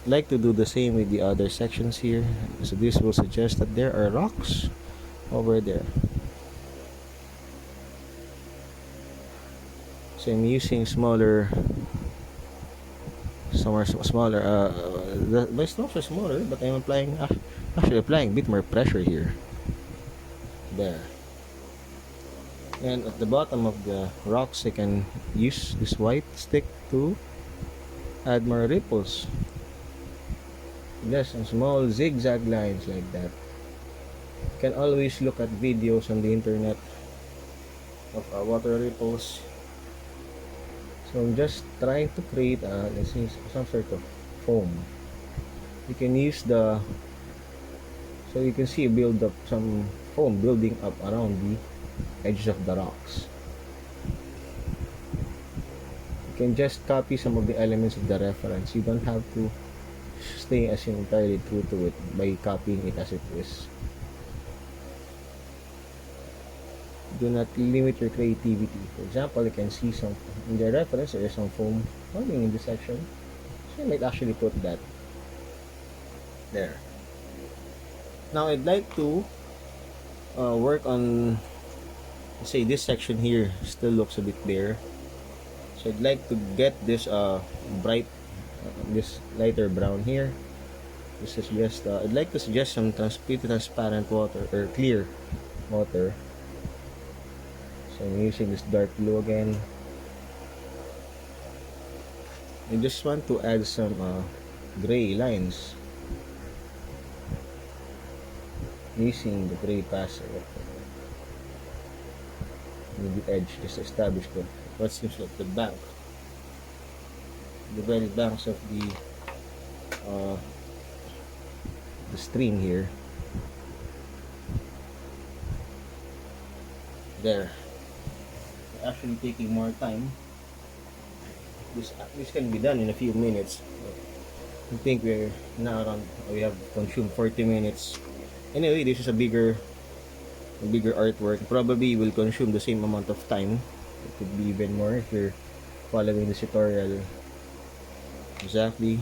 I'd like to do the same with the other sections here. So this will suggest that there are rocks over there. So I'm using smaller my strokes are smaller, but I'm actually applying a bit more pressure here. There. And at the bottom of the rocks, I can use this white stick to add more ripples. Just some small zigzag lines like that. You can always look at videos on the internet of water ripples. So I'm just trying to create let's see, some sort of foam. You can use the, so you can see build up some foam building up around the edges of the rocks. You can just copy some of the elements of the reference. You don't have to stay as entirely true to it by copying it as it is. Do not limit your creativity. For example, you can see some in the reference there is some foam forming in this section. So you might actually put that there. Now I'd like to work on, say, this section here still looks a bit bare. So I'd like to get this bright, this lighter brown here. This is just I'd like to suggest some pretty transparent water or clear water. So I'm using this dark blue again. I just want to add some gray lines using the gray pastel with the edge, just to establish what seems like the bank, the very banks of the stream here. There. Actually taking more time. This can be done in a few minutes. I think we have consumed 40 minutes. Anyway, this is a bigger artwork. Probably will consume the same amount of time. It could be even more if you're following the tutorial exactly.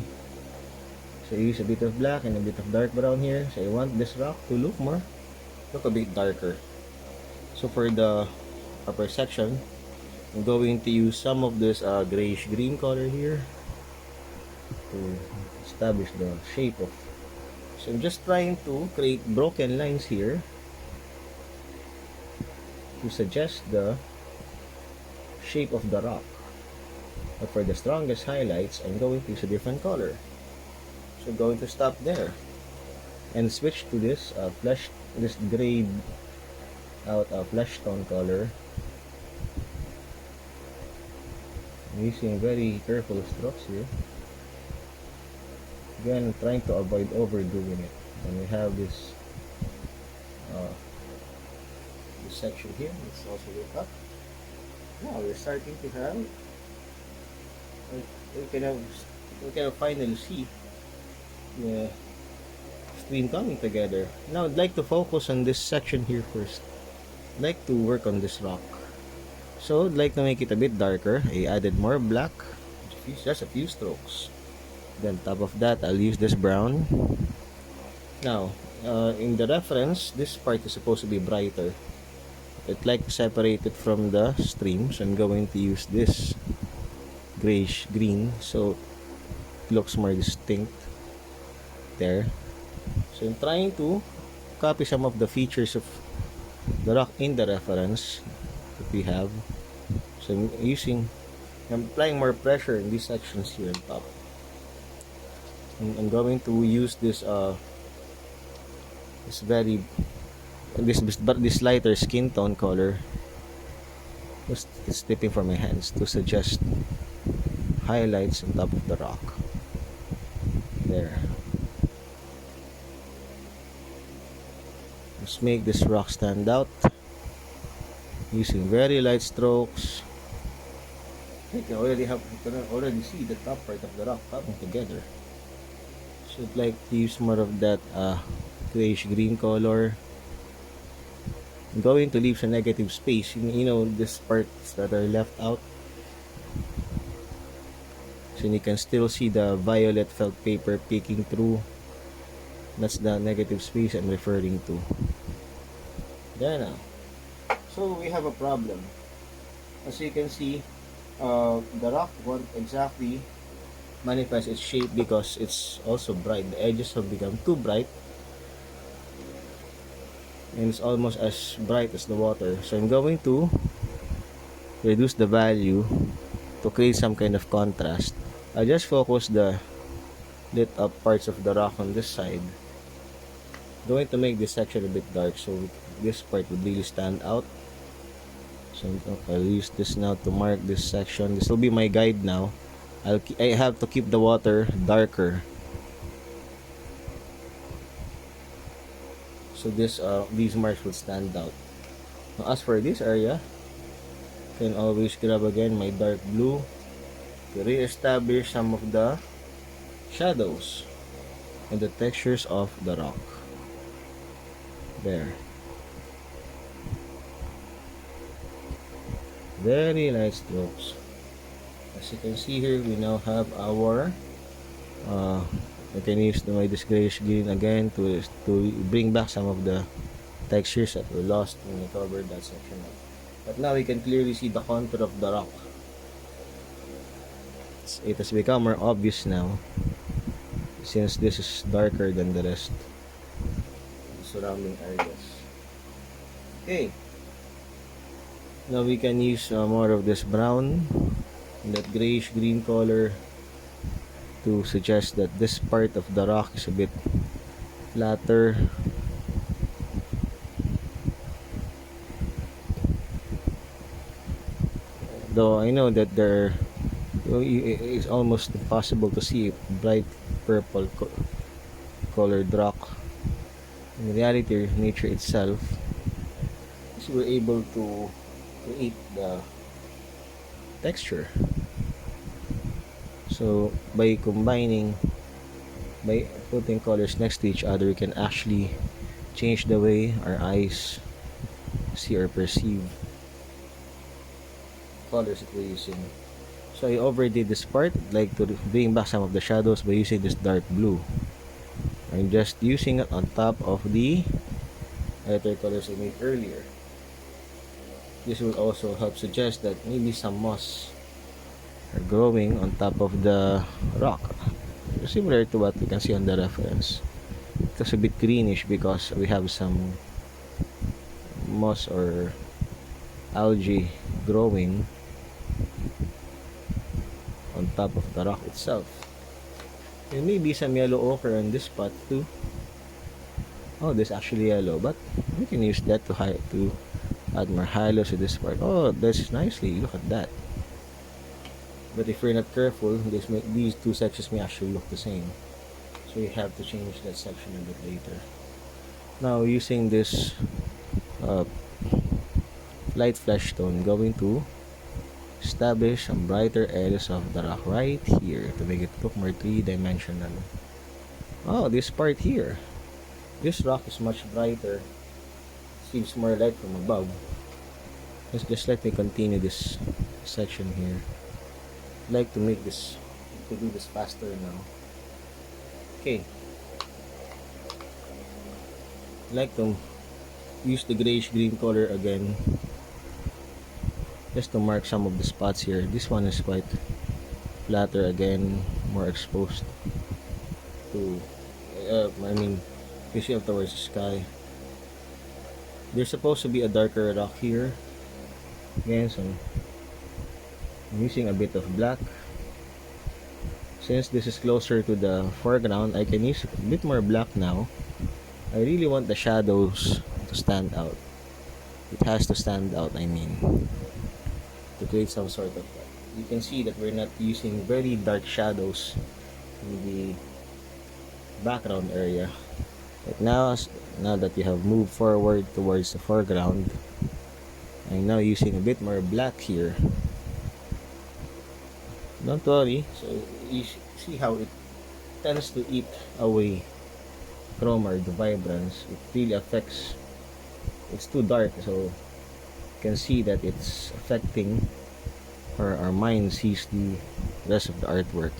So I use a bit of black and a bit of dark brown here. So I want this rock to look a bit darker. So for the upper section, I'm going to use some of this grayish green color here to establish the shape of. So I'm just trying to create broken lines here to suggest the shape of the rock. But for the strongest highlights, I'm going to use a different color. So I'm going to stop there and switch to this this grayed out flesh tone color. I'm using very careful strokes here. Again, trying to avoid overdoing it. And we have this section here. Let's also look up. Now we're starting to have. We can finally see the stream coming together. Now I'd like to focus on this section here first. I'd like to work on this rock. So I'd like to make it a bit darker. I added more black, just a few strokes. Then top of that, I'll use this brown. Now, in the reference, this part is supposed to be brighter. I'd like to separate it from the stream, so I'm going to use this grayish green so it looks more distinct there. So I'm trying to copy some of the features of the rock in the reference that we have. So I'm applying more pressure in these sections here on top. And I'm going to use this lighter skin tone color. It's slipping from my hands to suggest highlights on top of the rock. There. Let's make this rock stand out using very light strokes. You can already see the top part of the rock coming together. So I'd like to use more of that grayish green color. I'm going to leave some negative space. You know, these parts that are left out. So you can still see the violet felt paper peeking through. That's the negative space I'm referring to. There now. So we have a problem. As you can see, the rock won't exactly manifest its shape because it's also bright. The edges have become too bright, and it's almost as bright as the water. So I'm going to reduce the value to create some kind of contrast. I just focus the lit up parts of the rock on this side. I'm going to make this section a bit dark so this part would really stand out. So I'll use this now to mark this section. This will be my guide now. I have to keep the water darker. So these marks will stand out. Now, as for this area, can always grab again my dark blue to re-establish some of the shadows and the textures of the rock. There. Very light strokes. As you can see here, we now have our I can use this grayish green again to bring back some of the textures that were lost when we covered that section up. But now we can clearly see the contour of the rock. It has become more obvious now since this is darker than the rest of the surrounding areas. Okay, now we can use more of this brown and that grayish green color to suggest that this part of the rock is a bit flatter. Though I know that it's almost impossible to see a bright purple colored rock. In reality, nature itself is we're able to create the texture. So by putting colors next to each other, we can actually change the way our eyes see or perceive colors that we're using. So I overdid this part. I'd like to bring back some of the shadows by using this dark blue. I'm just using it on top of the other colors I made earlier. This will also help suggest that maybe some moss are growing on top of the rock, similar to what we can see on the reference. It's a bit greenish because we have some moss or algae growing on top of the rock itself. There may be some yellow ochre on this spot too. Oh, this is actually yellow, but we can use that to add more halos to this part. Oh, that's nicely. Look at that. But if you're not careful, these two sections may actually look the same. So you have to change that section a bit later. Now, using this light flesh tone, going to establish some brighter areas of the rock right here to make it look more three-dimensional. Oh, this part here. This rock is much brighter. Seems more light from above. Just let me continue this section here. I'd like to do this faster now. Okay. I'd like to use the grayish green color again, just to mark some of the spots here. This one is quite flatter again, more exposed to facing up towards the sky. There's supposed to be a darker rock here. Again, so I'm using a bit of black. Since this is closer to the foreground, I can use a bit more black now. I really want the shadows to stand out. It has to stand out, I mean, to create some sort of that. You can see that we're not using very dark shadows in the background area. But now that you have moved forward towards the foreground, I'm now using a bit more black here. Don't worry, so you see how it tends to eat away chroma or the vibrance. It really affects. It's too dark, so you can see that it's affecting, or our mind sees the rest of the artwork.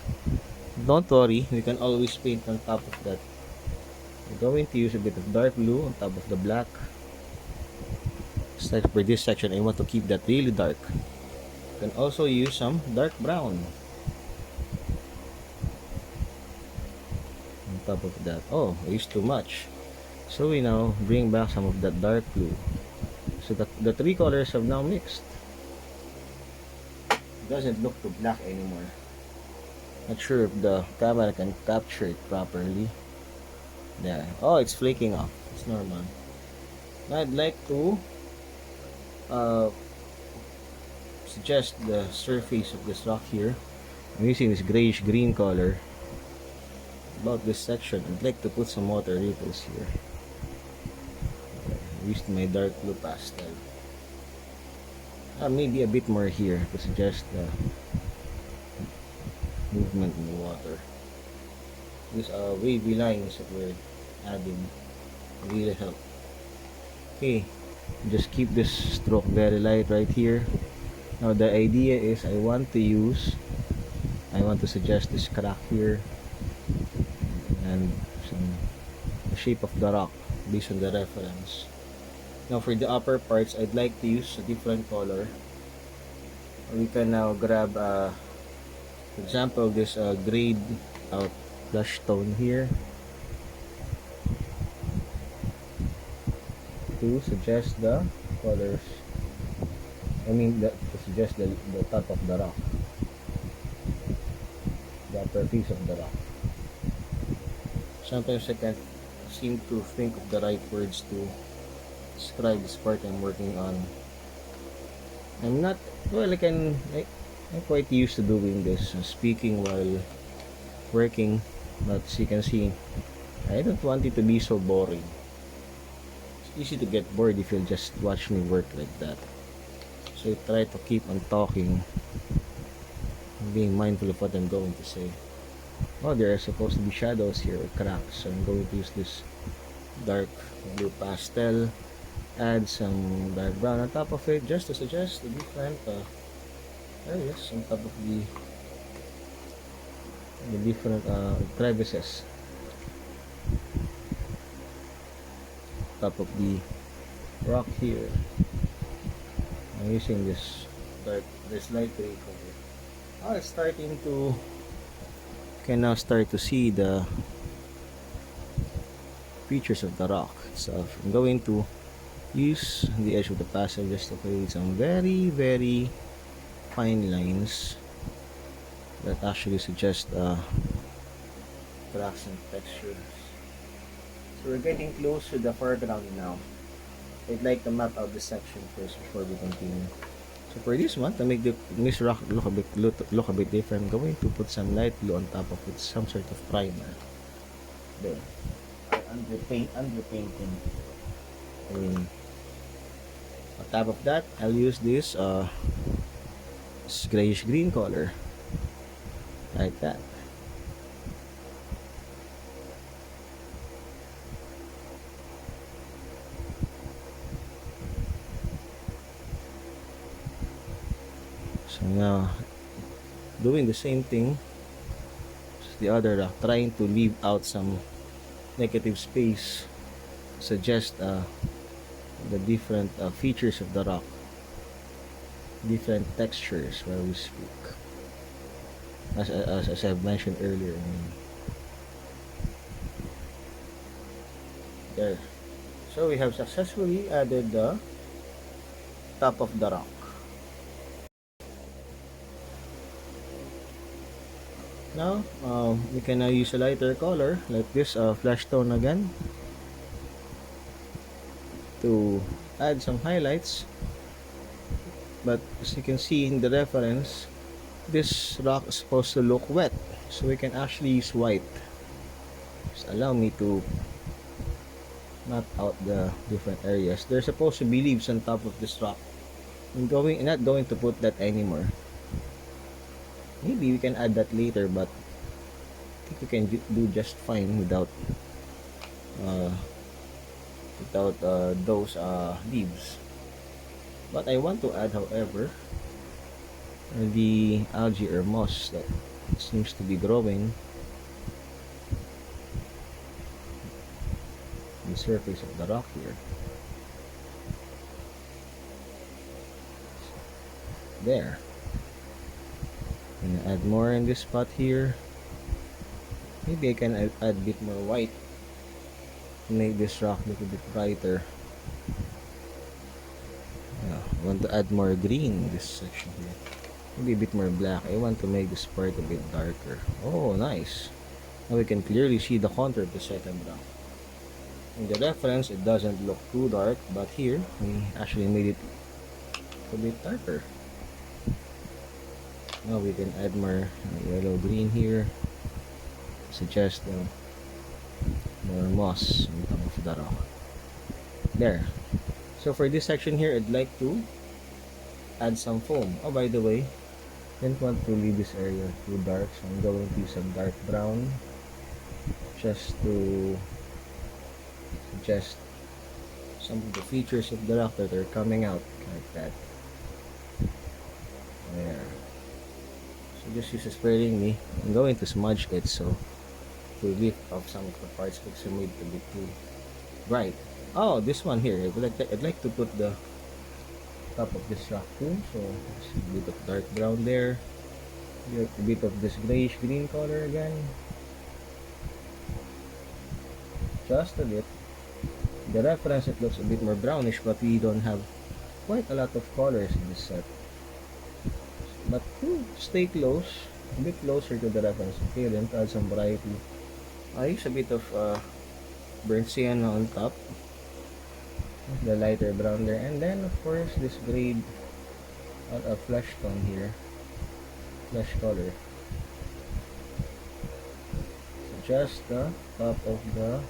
Don't worry, we can always paint on top of that. We're going to use a bit of dark blue on top of the black. So for this section, I want to keep that really dark. You can also use some dark brown on top of that. Oh, I used too much. So we now bring back some of that dark blue. So the three colors have now mixed. It doesn't look too black anymore. Not sure if the camera can capture it properly. Yeah. Oh, it's flaking off. It's normal. Now I'd like to suggest the surface of this rock here. I'm using this grayish green color. About this section, I'd like to put some water ripples here. I used my dark blue pastel. Maybe a bit more here to suggest the movement in the water. These wavy lines that we're adding really help. Okay, just keep this stroke very light right here. Now the idea is I want to suggest this crack here and the shape of the rock based on the reference. Now for the upper parts, I'd like to use a different color. We can now grab for example this grayed out blush tone here to suggest the colors. To suggest the top of the rock, the upper piece of the rock. Sometimes I can't seem to think of the right words to describe this part I'm working on. I'm not well. I'm quite used to doing this, speaking while working, but as you can see, I don't want it to be so boring. It's easy to get bored if you'll just watch me work like that. So I try to keep on talking, being mindful of what I'm going to say. Oh, there are supposed to be shadows here or cracks, so I'm going to use this dark blue pastel, add some dark brown on top of it just to suggest the different areas on top of the different crevices, top of the rock here. I'm using this light gray color. Oh, it's starting to can now start to see the features of the rock itself. I'm going to use the edge of the pastel just to create some very very fine lines that actually suggest cracks and textures. So we're getting close to the foreground now. I'd like to map out this section first before we continue. So for this one, to make this rock look a bit different, I'm going to put some light blue on top of it, some sort of primer. There. Underpainting. On top of that, I'll use this grayish green color, like that. So now, doing the same thing as the other rock, trying to leave out some negative space, suggest the different features of the rock, different textures where we speak, as I've mentioned earlier. There. So we have successfully added the top of the rock. Now we can now use a lighter color like this flesh tone again to add some highlights. But as you can see in the reference, this rock is supposed to look wet, so we can actually use white. Just allow me to map out the different areas. There's supposed to be leaves on top of this rock. I'm not going to put that anymore. Maybe we can add that later, but I think we can do just fine without those leaves. But I want to add, however, the algae or moss that seems to be growing on the surface of the rock here. There. Gonna add more in this spot here. Maybe I can add a bit more white to make this rock look a bit brighter. I want to add more green in this section here. Maybe a bit more black. I want to make this part a bit darker. Oh, nice. Now we can clearly see the contour of the second rock. In the reference, it doesn't look too dark, but here we actually made it a bit darker. Now we can add more yellow green here. Suggest more moss on top of the rock. There. So for this section here, I'd like to add some foam. Oh, by the way, didn't want to leave this area too dark, so I'm going to use some dark brown just to suggest some of the features of the rock that are coming out like that. There. So just use a spraying me. I'm going to smudge it so to lift off some of the parts because I made it a bit too bright. Oh, this one here. I'd like to put the top of this rock too. So a bit of dark brown there. A bit of this grayish green color again. Just a bit. The reference, it looks a bit more brownish, but we don't have quite a lot of colors in this set. But to stay close, a bit closer to the reference, okay, then to add some variety. I use a bit of burnt sienna on top, the lighter brown there, and then of course this grade a flesh tone here, flesh color. So just the top of the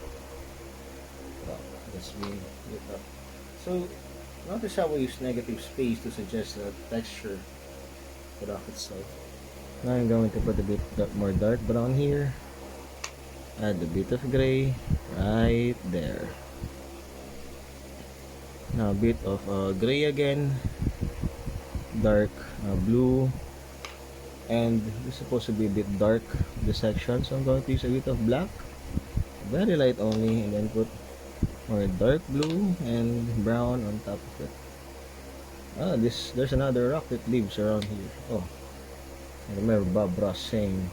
rock. Let's bring it up. So notice how we use negative space to suggest the texture of the rock itself. Now I'm going to put a bit more dark brown here. Add a bit of gray right there. Now a bit of gray again, dark blue, and this is supposed to be a bit dark, the section, so I'm going to use a bit of black, very light only, and then put more dark blue and brown on top of it. There's another rock that lives around here. Oh, I remember Bob Ross saying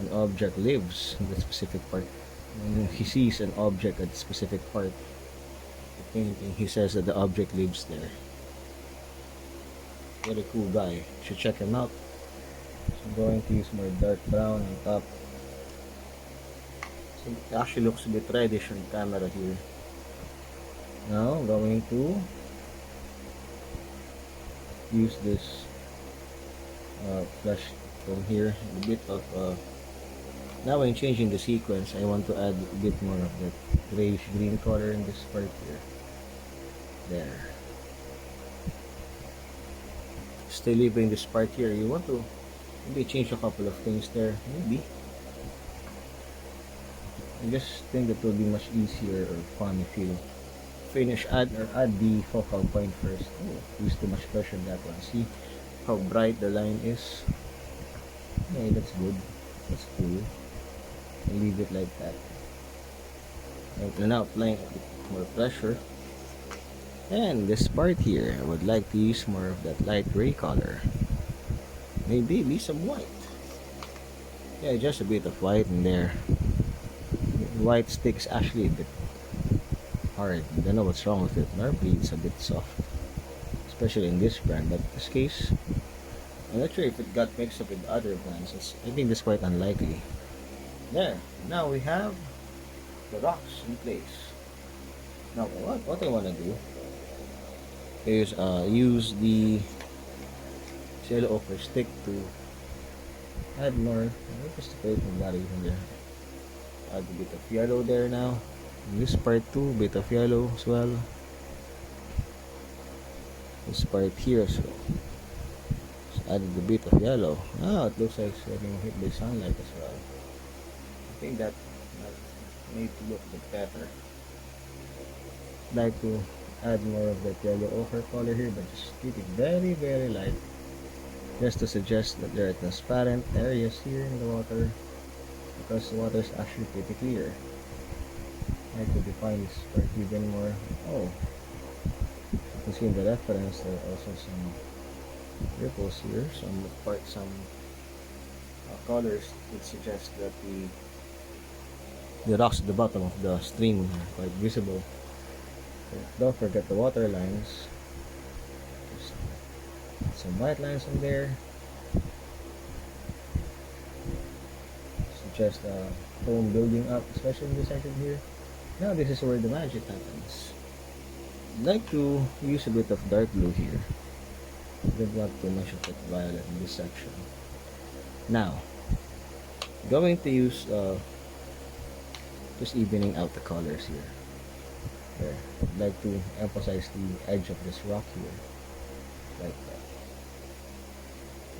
an object lives in that specific part. When he sees an object at a specific part of the painting, he says that the object lives there. Very cool guy. You should check him out. So I'm going to use more dark brown on top. So it actually looks a bit reddish on camera here. Now I'm going to use this flesh tone here, a bit of now when changing the sequence, I want to add a bit more of that grayish green color in this part here. There. Still leaving this part here, you want to maybe change a couple of things there, maybe. I just think that will be much easier or fun if you add the focal point first. Oh, use too much pressure on that one. See how bright the line is? Okay, that's good. That's cool. I'll leave it like that. And now applying a bit more pressure. And this part here, I would like to use more of that light gray color. Maybe some white. Yeah, just a bit of white in there. White sticks actually a bit hard. I don't know what's wrong with it. Normally it's a bit soft, especially in this brand, but in this case I'm not sure if it got mixed up with other brands. I think that's quite unlikely. There, now we have the rocks in place. Now what I want to do is use the yellow ochre stick to add more, just to create more value from there. Add a bit of yellow there now. In this part too, a bit of yellow as well. This part here as well. Just added a bit of yellow. It looks like it's getting hit by sunlight as well. I think that made it look a bit better. I'd like to add more of that yellow ochre color here, but just keep it very, very light. Just to suggest that there are transparent areas here in the water, because the water is actually pretty clear. I like to define this part even more. Oh, you can see in the reference there are also some ripples here, some colors would suggest that the rocks at the bottom of the stream are quite visible. So don't forget the water lines. Just some white lines in there. Suggest foam building up, especially in this section here. Now this is where the magic happens. I'd like to use a bit of dark blue here. Don't want too much of it violet in this section. Now, going to use just evening out the colors here. There. I'd like to emphasize the edge of this rock here, like that.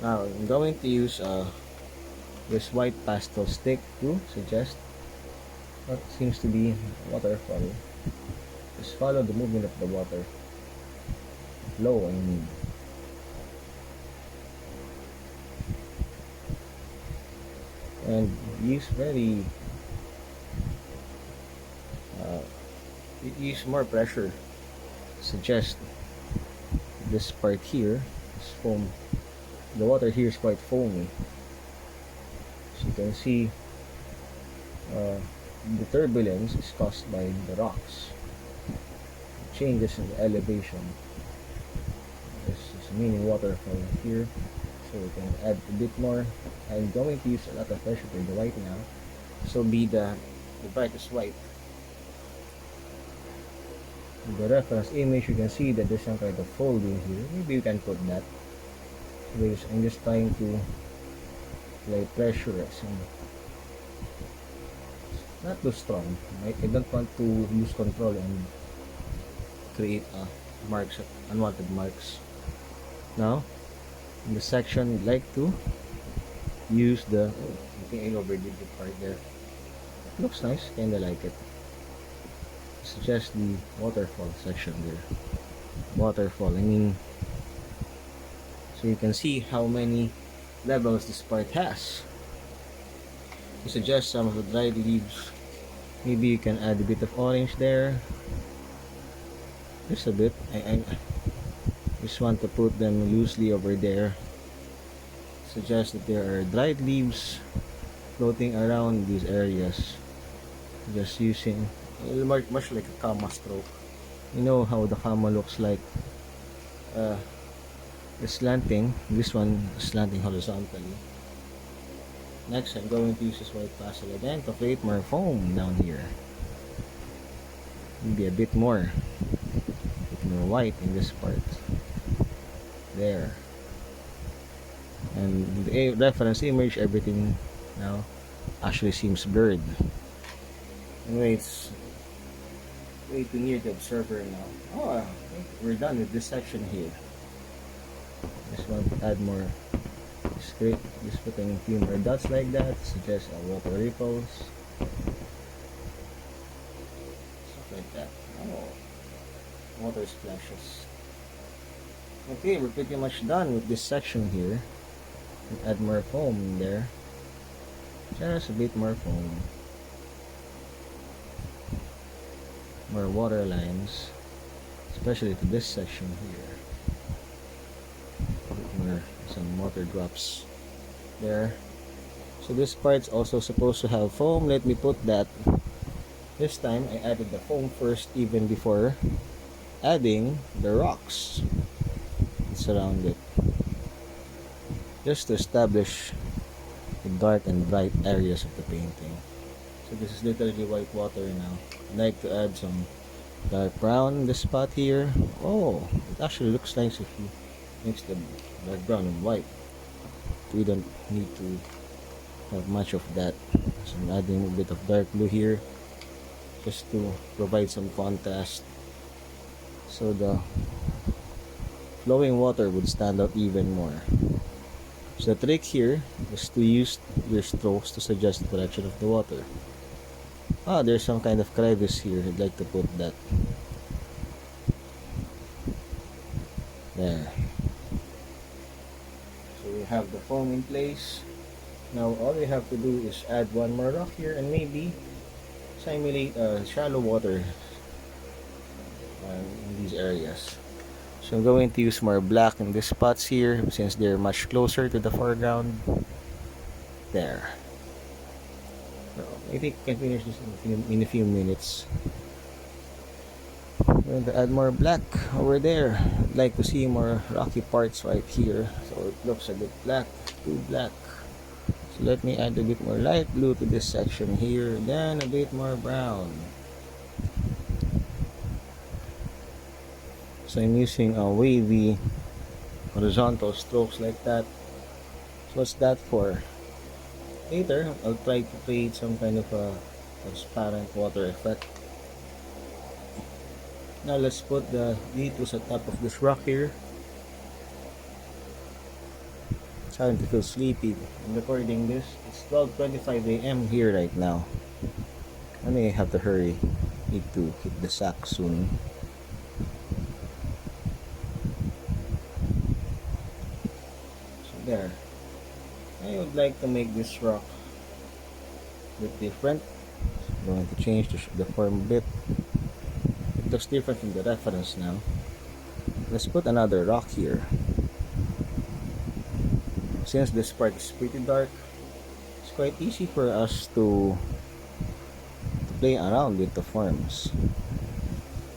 Now, I'm going to use this white pastel stick to suggest what seems to be waterfall. Just follow the movement of the water. Flow, I mean. And use use more pressure. Suggest this part here is foam. The water here is quite foamy. So you can see the turbulence is caused by the rocks. Changes in the elevation. This is mini waterfall here. So we can add a bit more. I'm going to use a lot of pressure for the white now. So be the brightest white. In the reference image, you can see that there's some kind of folding here. Maybe you can put that. So I'm just trying to apply pressure as in not too strong. I don't want to use control and create marks, unwanted marks. Now, in the section, I'd like to use the. I think I overdid the part there. It looks nice, kinda like it. Suggest the waterfall section there. Waterfall. I mean, so you can see how many levels this part has. You suggest some of the dried leaves. Maybe you can add a bit of orange there. Just a bit. I just want to put them loosely over there. Suggest that there are dried leaves floating around these areas. Just using much like a comma stroke. You know how the comma looks like. The slanting. This one slanting horizontally. Next, I'm going to use this white pastel again to create more foam down here. Maybe a bit more white in this part. There. And the reference image, everything now actually seems blurred. Anyway, it's way too near the observer now. Oh, I think we're done with this section here. Just want to add more. Just putting a few more dots like that. Suggest water ripples. Stuff like that. Oh, water splashes. Okay, we're pretty much done with this section here. Add more foam in there. Just a bit more foam. More water lines. Especially to this section here. More some water drops there. So this part's also supposed to have foam. Let me put that. This time I added the foam first, even before adding the rocks that surround it, just to establish the dark and bright areas of the painting. So this is literally white water now. I'd like to add some dark brown in the spot here. Oh, it actually looks nice if you mix the dark brown and white. We don't need to have much of that. So I'm adding a bit of dark blue here just to provide some contrast, so the flowing water would stand out even more. So the trick here is to use your strokes to suggest the direction of the water. There's some kind of crevice here. I'd like to put that there. So we have the foam in place. Now all we have to do is add one more rock here and maybe simulate shallow water in these areas. So I'm going to use more black in these spots here since they're much closer to the foreground. There. So I think I can finish this in a few minutes. I'm going to add more black over there. I'd like to see more rocky parts right here. So it looks a bit black, too black. So let me add a bit more light blue to this section here, then a bit more brown. So I'm using a wavy horizontal strokes like that. So what's that for? Later, I'll try to create some kind of a transparent water effect. Now let's put the details at top of this rock here. Starting to feel sleepy. I'm recording this. It's 12:25 a.m. here right now. I may have to hurry. Need to hit the sack soon. So there. I would like to make this rock a bit different. I'm going to change the form a bit. It looks different from the reference now. Let's put another rock here. Since this part is pretty dark, it's quite easy for us to play around with the forms.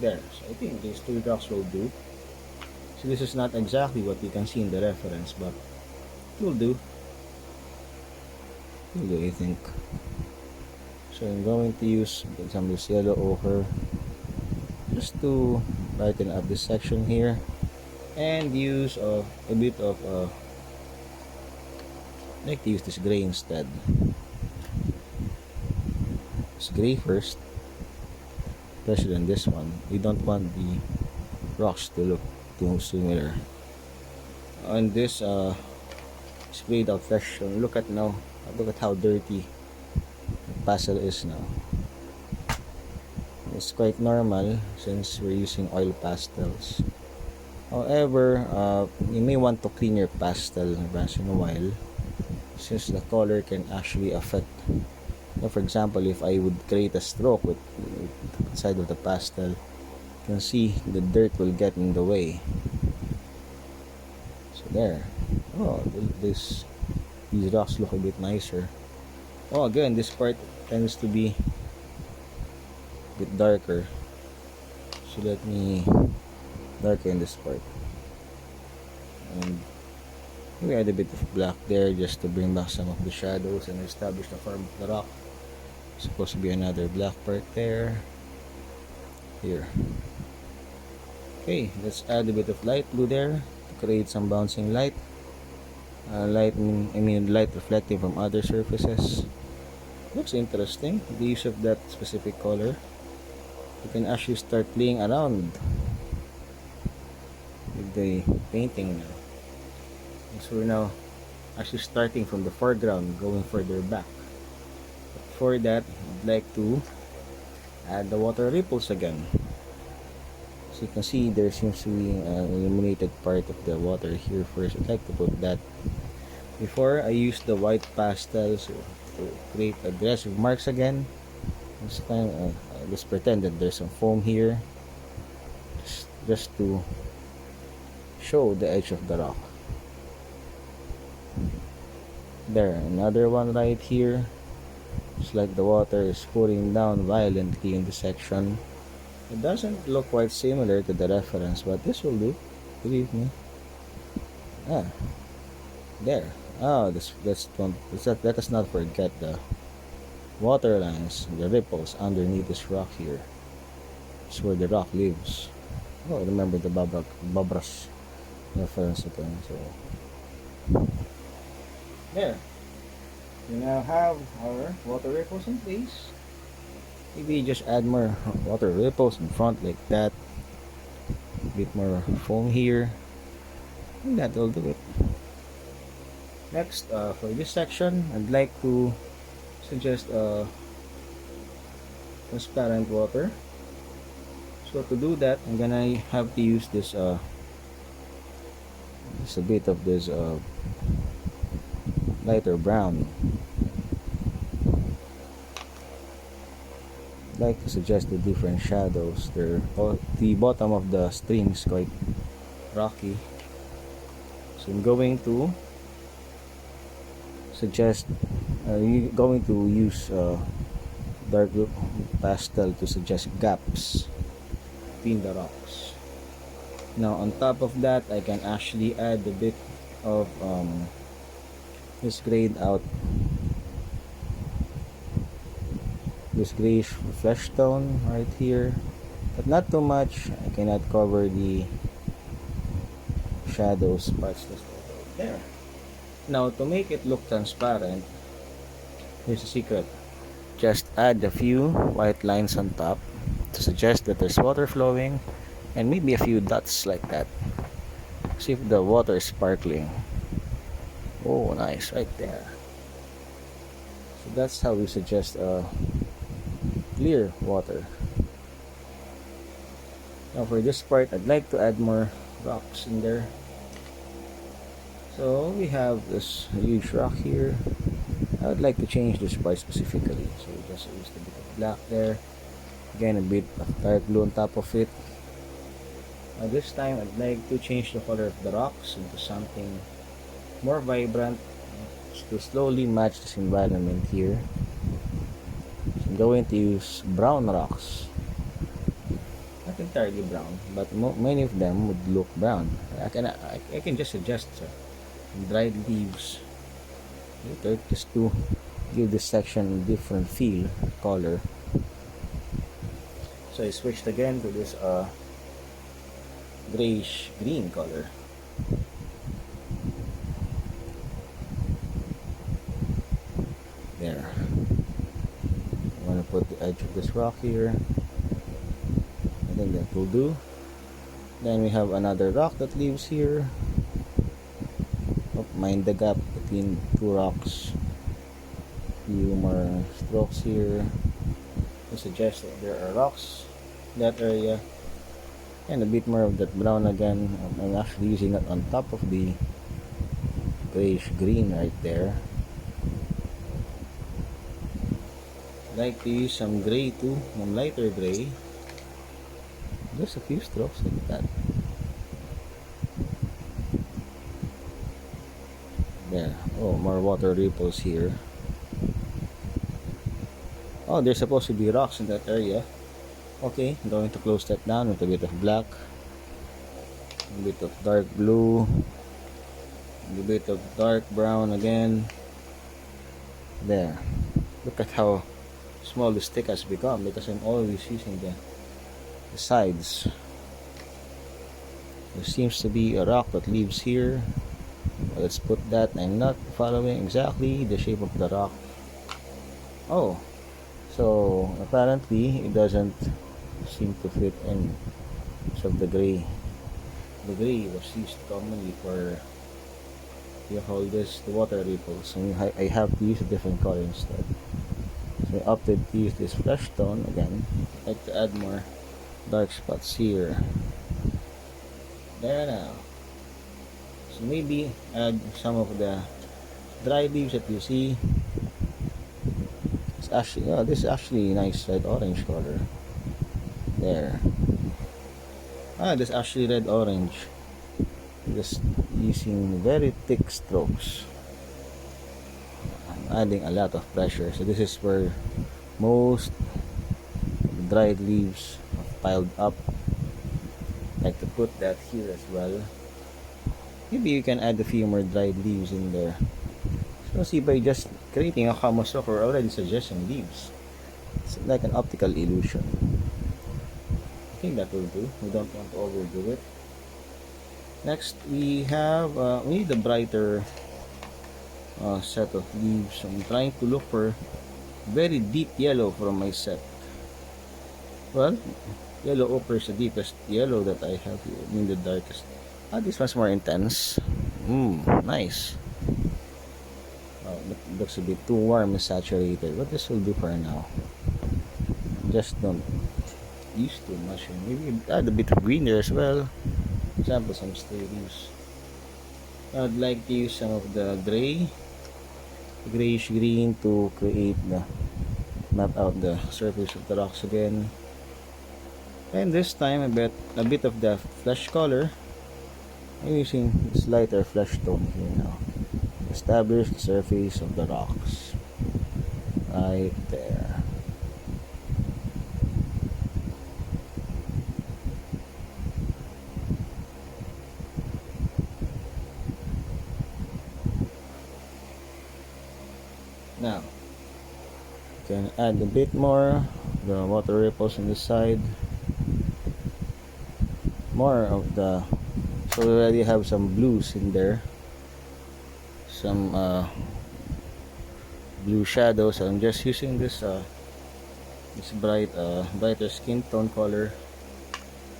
There, so I think these two rocks will do. So this is not exactly what you can see in the reference, but it will do. It will do, I think. So I'm going to use some of this yellow ochre just to brighten up this section here, and use a bit of I like to use this gray instead. This gray first, especially on this one. We don't want the rocks to look too similar. On this sprayed out version, look at now. Look at how dirty the pastel is now. It's quite normal since we're using oil pastels. However, you may want to clean your pastel once in a while, since the color can actually affect. For example, if I would create a stroke with the side of the pastel, you can see the dirt will get in the way. So there. Oh, these rocks look a bit nicer. Oh, again, this part tends to be a bit darker. So let me darken this part. And we add a bit of black there just to bring back some of the shadows and establish the form of the rock. Supposed to be another black part there. Here. Okay, let's add a bit of light blue there to create some bouncing light. Light reflecting from other surfaces. Looks interesting, the use of that specific color. You can actually start playing around with the painting now. So we're now actually starting from the foreground, going further back. But for that, I'd like to add the water ripples again. So you can see there seems to be an illuminated part of the water here first. I'd like to put that. Before, I used the white pastels to create aggressive marks again. This time, I just pretend that there's some foam here, just to show the edge of the rock. There, another one right here. It's like the water is pouring down violently in the section. It doesn't look quite similar to the reference, but this will do, believe me. There. Let us not forget the water lines, the ripples underneath this rock here. It's where the rock lives. Oh, remember the Babras reference again. So there. We now have our water ripples in place. Maybe just add more water ripples in front like that. A bit more foam here. And that will do it. Next, for this section, I'd like to suggest transparent water. So to do that, I'm gonna have to use this just a bit of this lighter brown. I'd like to suggest the different shadows there. The bottom of the stream is quite rocky, so I'm going to suggest going to use dark blue pastel to suggest gaps between the rocks. Now on top of that, I can actually add a bit of this grayed out, this grayish flesh tone right here, but not too much. I cannot cover the shadows parts this there. Now to make it look transparent, here's a secret. Just add a few white lines on top to suggest that there's water flowing, and maybe a few dots like that. See if the water is sparkling. Oh, nice, right there. So that's how we suggest clear water. Now for this part, I'd like to add more rocks in there. So we have this huge rock here. I would like to change this part specifically. So we just used a bit of black there. Again, a bit of dark blue on top of it. Now this time, I'd like to change the color of the rocks into something more vibrant to slowly match this environment here. So I'm going to use brown rocks. Not entirely brown, but many of them would look brown. I can just suggest dried leaves later just to give this section a different feel, color. So I switched again to this grayish green color. There. I'm gonna put the edge of this rock here. I think that will do. Then we have another rock that lives here. Mind the gap between two rocks. Few more strokes here to suggest that there are rocks in that area, and a bit more of that brown again. I'm actually using it on top of the grayish green right there. I like to use some gray too, some lighter gray. Just a few strokes like that. There. Oh, more water ripples here. Oh, there's supposed to be rocks in that area. Okay, I'm going to close that down with a bit of black, a bit of dark blue, a bit of dark brown again. There. Look at how small the stick has become because I'm always using the sides. There seems to be a rock that lives here. Well, let's put that. I'm not following exactly the shape of the rock. Oh, so apparently it doesn't seem to fit in because of the gray. The gray was used commonly for, you hold this, the water ripples. So I have to use a different color instead. So I opted to use this flesh tone again. I'd like to add more dark spots here. There now. So maybe add some of the dry leaves that you see. It's actually, oh, this is actually nice red orange color. There. This is actually red orange. Just using very thick strokes. I'm adding a lot of pressure. So this is where most dried leaves are piled up. I like to put that here as well. Maybe you can add a few more dried leaves in there. So see, by just creating a canvas rock, we're already suggesting leaves. It's like an optical illusion. I think that will do. We don't want to overdo it. Next, we have we need a brighter set of leaves. I'm trying to look for very deep yellow from my set. Well, yellow ochre is the deepest yellow that I have here. I mean the darkest. This one's more intense. Nice. It looks a bit too warm and saturated, but this will do for now. Just don't use too much. Maybe add a bit of green there as well. For example, some stray leaves. I'd like to use some of the grayish green to create the map out the surface of the rocks again. And this time a bit of the flesh color. I'm using this lighter flesh tone here now. Establish the surface of the rocks. Right there. Now, you can add a bit more the water ripples on the side. More of the So we already have some blues in there, some blue shadows. I'm just using this brighter skin tone color.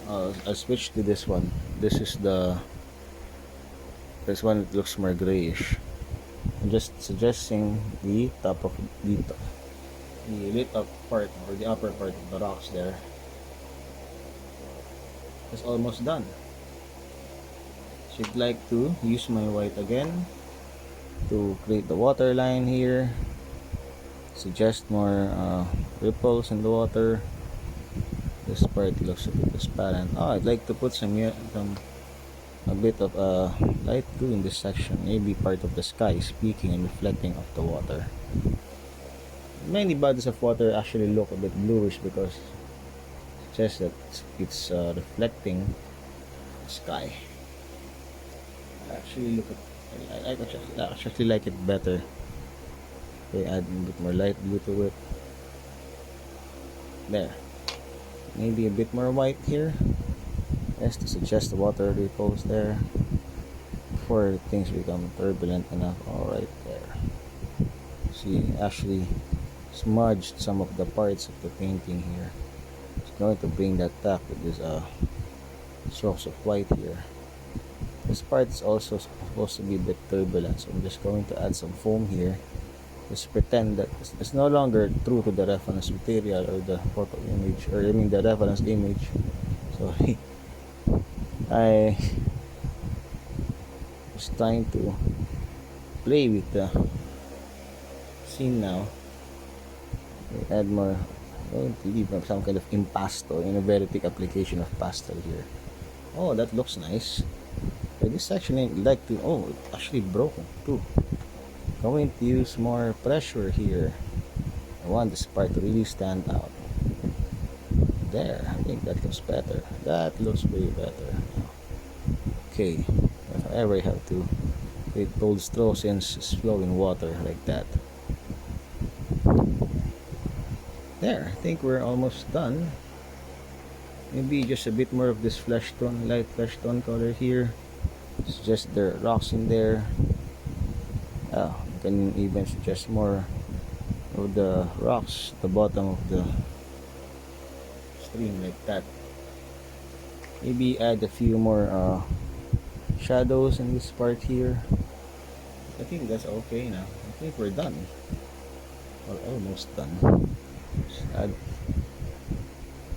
I'll switch to this one. This one, it looks more grayish. I'm just suggesting the top of the lit up part, or the upper part of the rocks there is almost done. So I'd like to use my white again to create the water line here, suggest more ripples in the water. This part looks a bit transparent. I'd like to put a bit of light blue in this section, maybe part of the sky speaking and reflecting off the water. Many bodies of water actually look a bit bluish because it suggests that it's reflecting the sky. I actually like it better. Okay, add a bit more light blue to it. There. Maybe a bit more white here. Yes, to suggest the water ripples there before things become turbulent enough. Alright, there. See, actually smudged some of the parts of the painting here. It's going to bring that back with this strokes of white here. This part is also supposed to be a bit turbulent, so I'm just going to add some foam here. Just pretend that it's no longer true to the reference material or the photo image, or I mean the reference image. So I was trying to play with the scene now. Add more. I'm going to leave some kind of impasto in a very thick application of pastel here. Oh, that looks nice. But this section I'd like to. Oh, it actually broken too. Going to use more pressure here. I want this part to really stand out. There, I think that looks better. That looks way better. Okay, if I ever have to create bold strokes since it's flowing water like that. There, I think we're almost done. Maybe just a bit more of this light flesh tone color here. It's just the rocks in there. You can even suggest more of the rocks at the bottom of the stream like that. Maybe add a few more shadows in this part here. I think that's okay now. I think we're done. Or almost done. I'd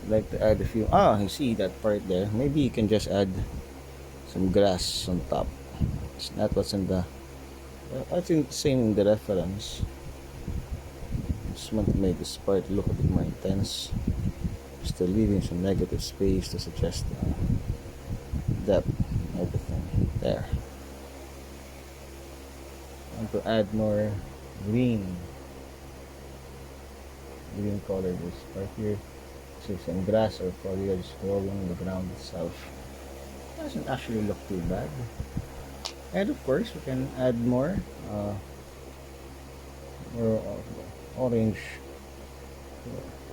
like to add a few. You see that part there. Maybe you can just add some grass on top. It's not what's in the. I think the same in the reference. Just want to make this part look a bit more intense. Still leaving some negative space to suggest depth, everything. There. I want to add more green color this part here. So some grass or foliage growing on the ground itself. Doesn't actually look too bad. And of course, we can add more orange,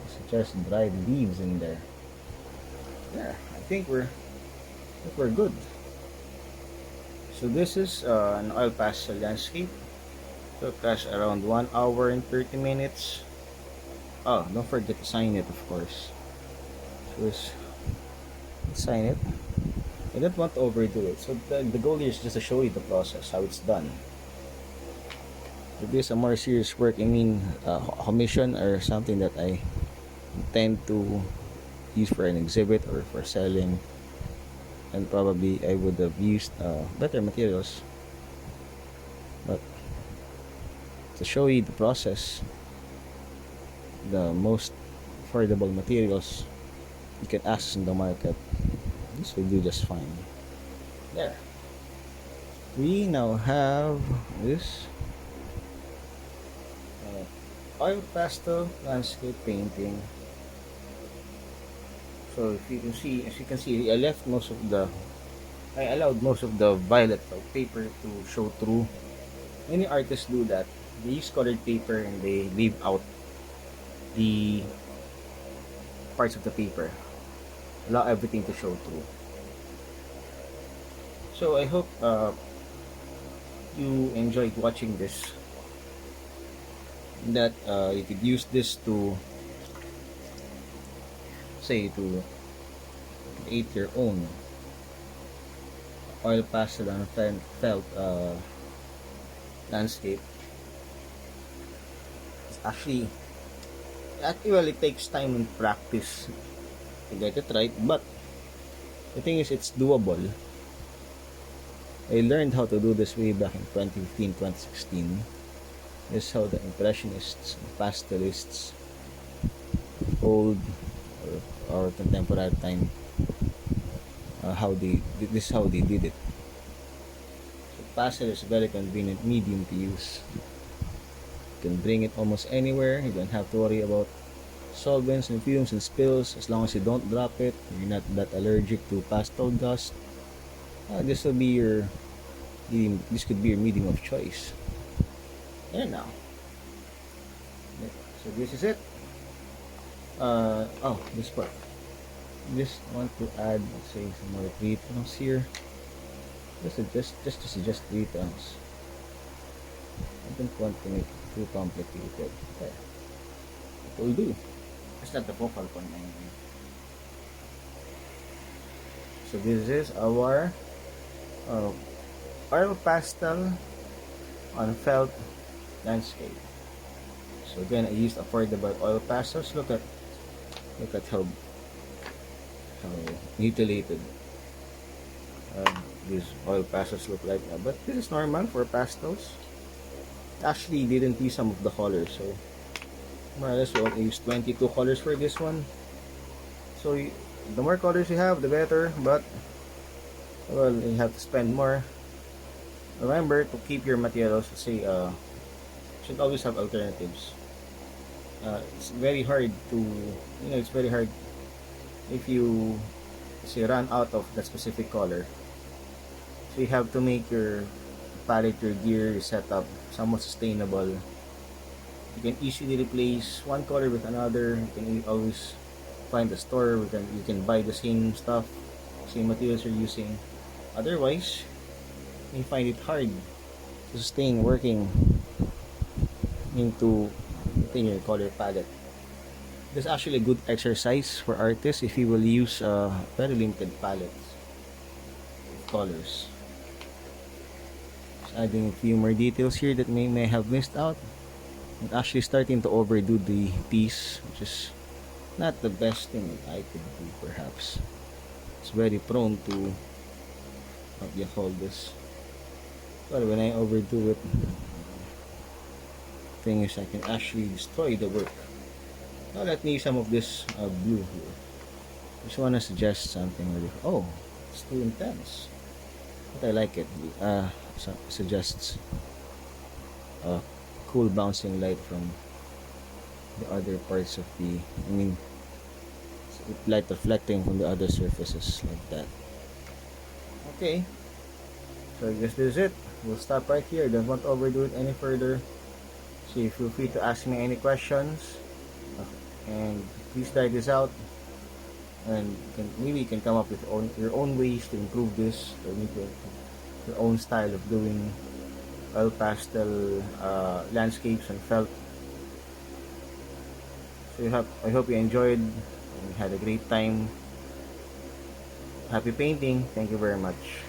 suggest dried leaves in there. Yeah, I think we're good. So this is an oil pastel landscape. Took us around 1 hour and 30 minutes. Don't forget to sign it, of course. So let's sign it. I don't want to overdo it. So the goal here is just to show you the process, how it's done. If there's a more serious work, commission or something that I intend to use for an exhibit or for selling, and probably I would have used better materials. But to show you the process, the most affordable materials you can access in the market, this will do just fine. There. We now have this oil pastel landscape painting. So if you can see, as you can see, I allowed most of the violet paper to show through. Many artists do that. They use colored paper and they leave out the parts of the paper. Allow everything to show through. So I hope you enjoyed watching this, that you could use this to say to create your own oil pastel and felt landscape. It's actually, well, it takes time and practice to get it right, but the thing is, it's doable. I learned how to do this way back in 2015, 2016. This is how the impressionists, pastelists, old or contemporary time, this is how they did it. So pastel is a very convenient medium to use. You can bring it almost anywhere. You don't have to worry about solvents and fumes and spills as long as you don't drop it. You're not that allergic to pastel dust. This will be your medium. This could be your medium of choice. And now, so this is it. This part. Just want to add, let's say, some more tones here. Just to suggest 3 tones. I don't want to make it too complicated. Okay. It will do. It's not the focal point anyway. So this is our oil pastel on felt landscape. So again, I used affordable oil pastels. Look at how mutilated these oil pastels look like now. But this is normal for pastels. Actually, didn't use some of the colors, so more or less we only use 22 colors for this one. So the more colors you have, the better. But well, you have to spend more. Remember to keep your materials. Say, should always have alternatives. It's very hard to, it's very hard if you say run out of that specific color. So you have to make your palette, your gear, your setup somewhat sustainable. You can easily replace one color with another. You can always find a store where you can buy the same stuff, same materials you're using. Otherwise, you find it hard to sustain working within your color palette. This is actually a good exercise for artists if you will use very limited palettes of colors. Just adding a few more details here that may have missed out. And actually starting to overdo the piece, which is not the best thing I could do perhaps. It's very prone to, what do you call this? But when I overdo it, thing is I can actually destroy the work. Now let me use some of this blue here. Just want to suggest something really. Oh, it's too intense. But I like it. Suggests cool bouncing light from the other parts of light reflecting from the other surfaces like that. Okay, so I guess this is it. We'll stop right here. Don't want to overdo it any further. So feel free to ask me any questions, and please try this out, and maybe you can come up with your own ways to improve this, or make your own style of doing oil pastel landscapes and felt. So I hope you enjoyed and had a great time. Happy painting. Thank you very much.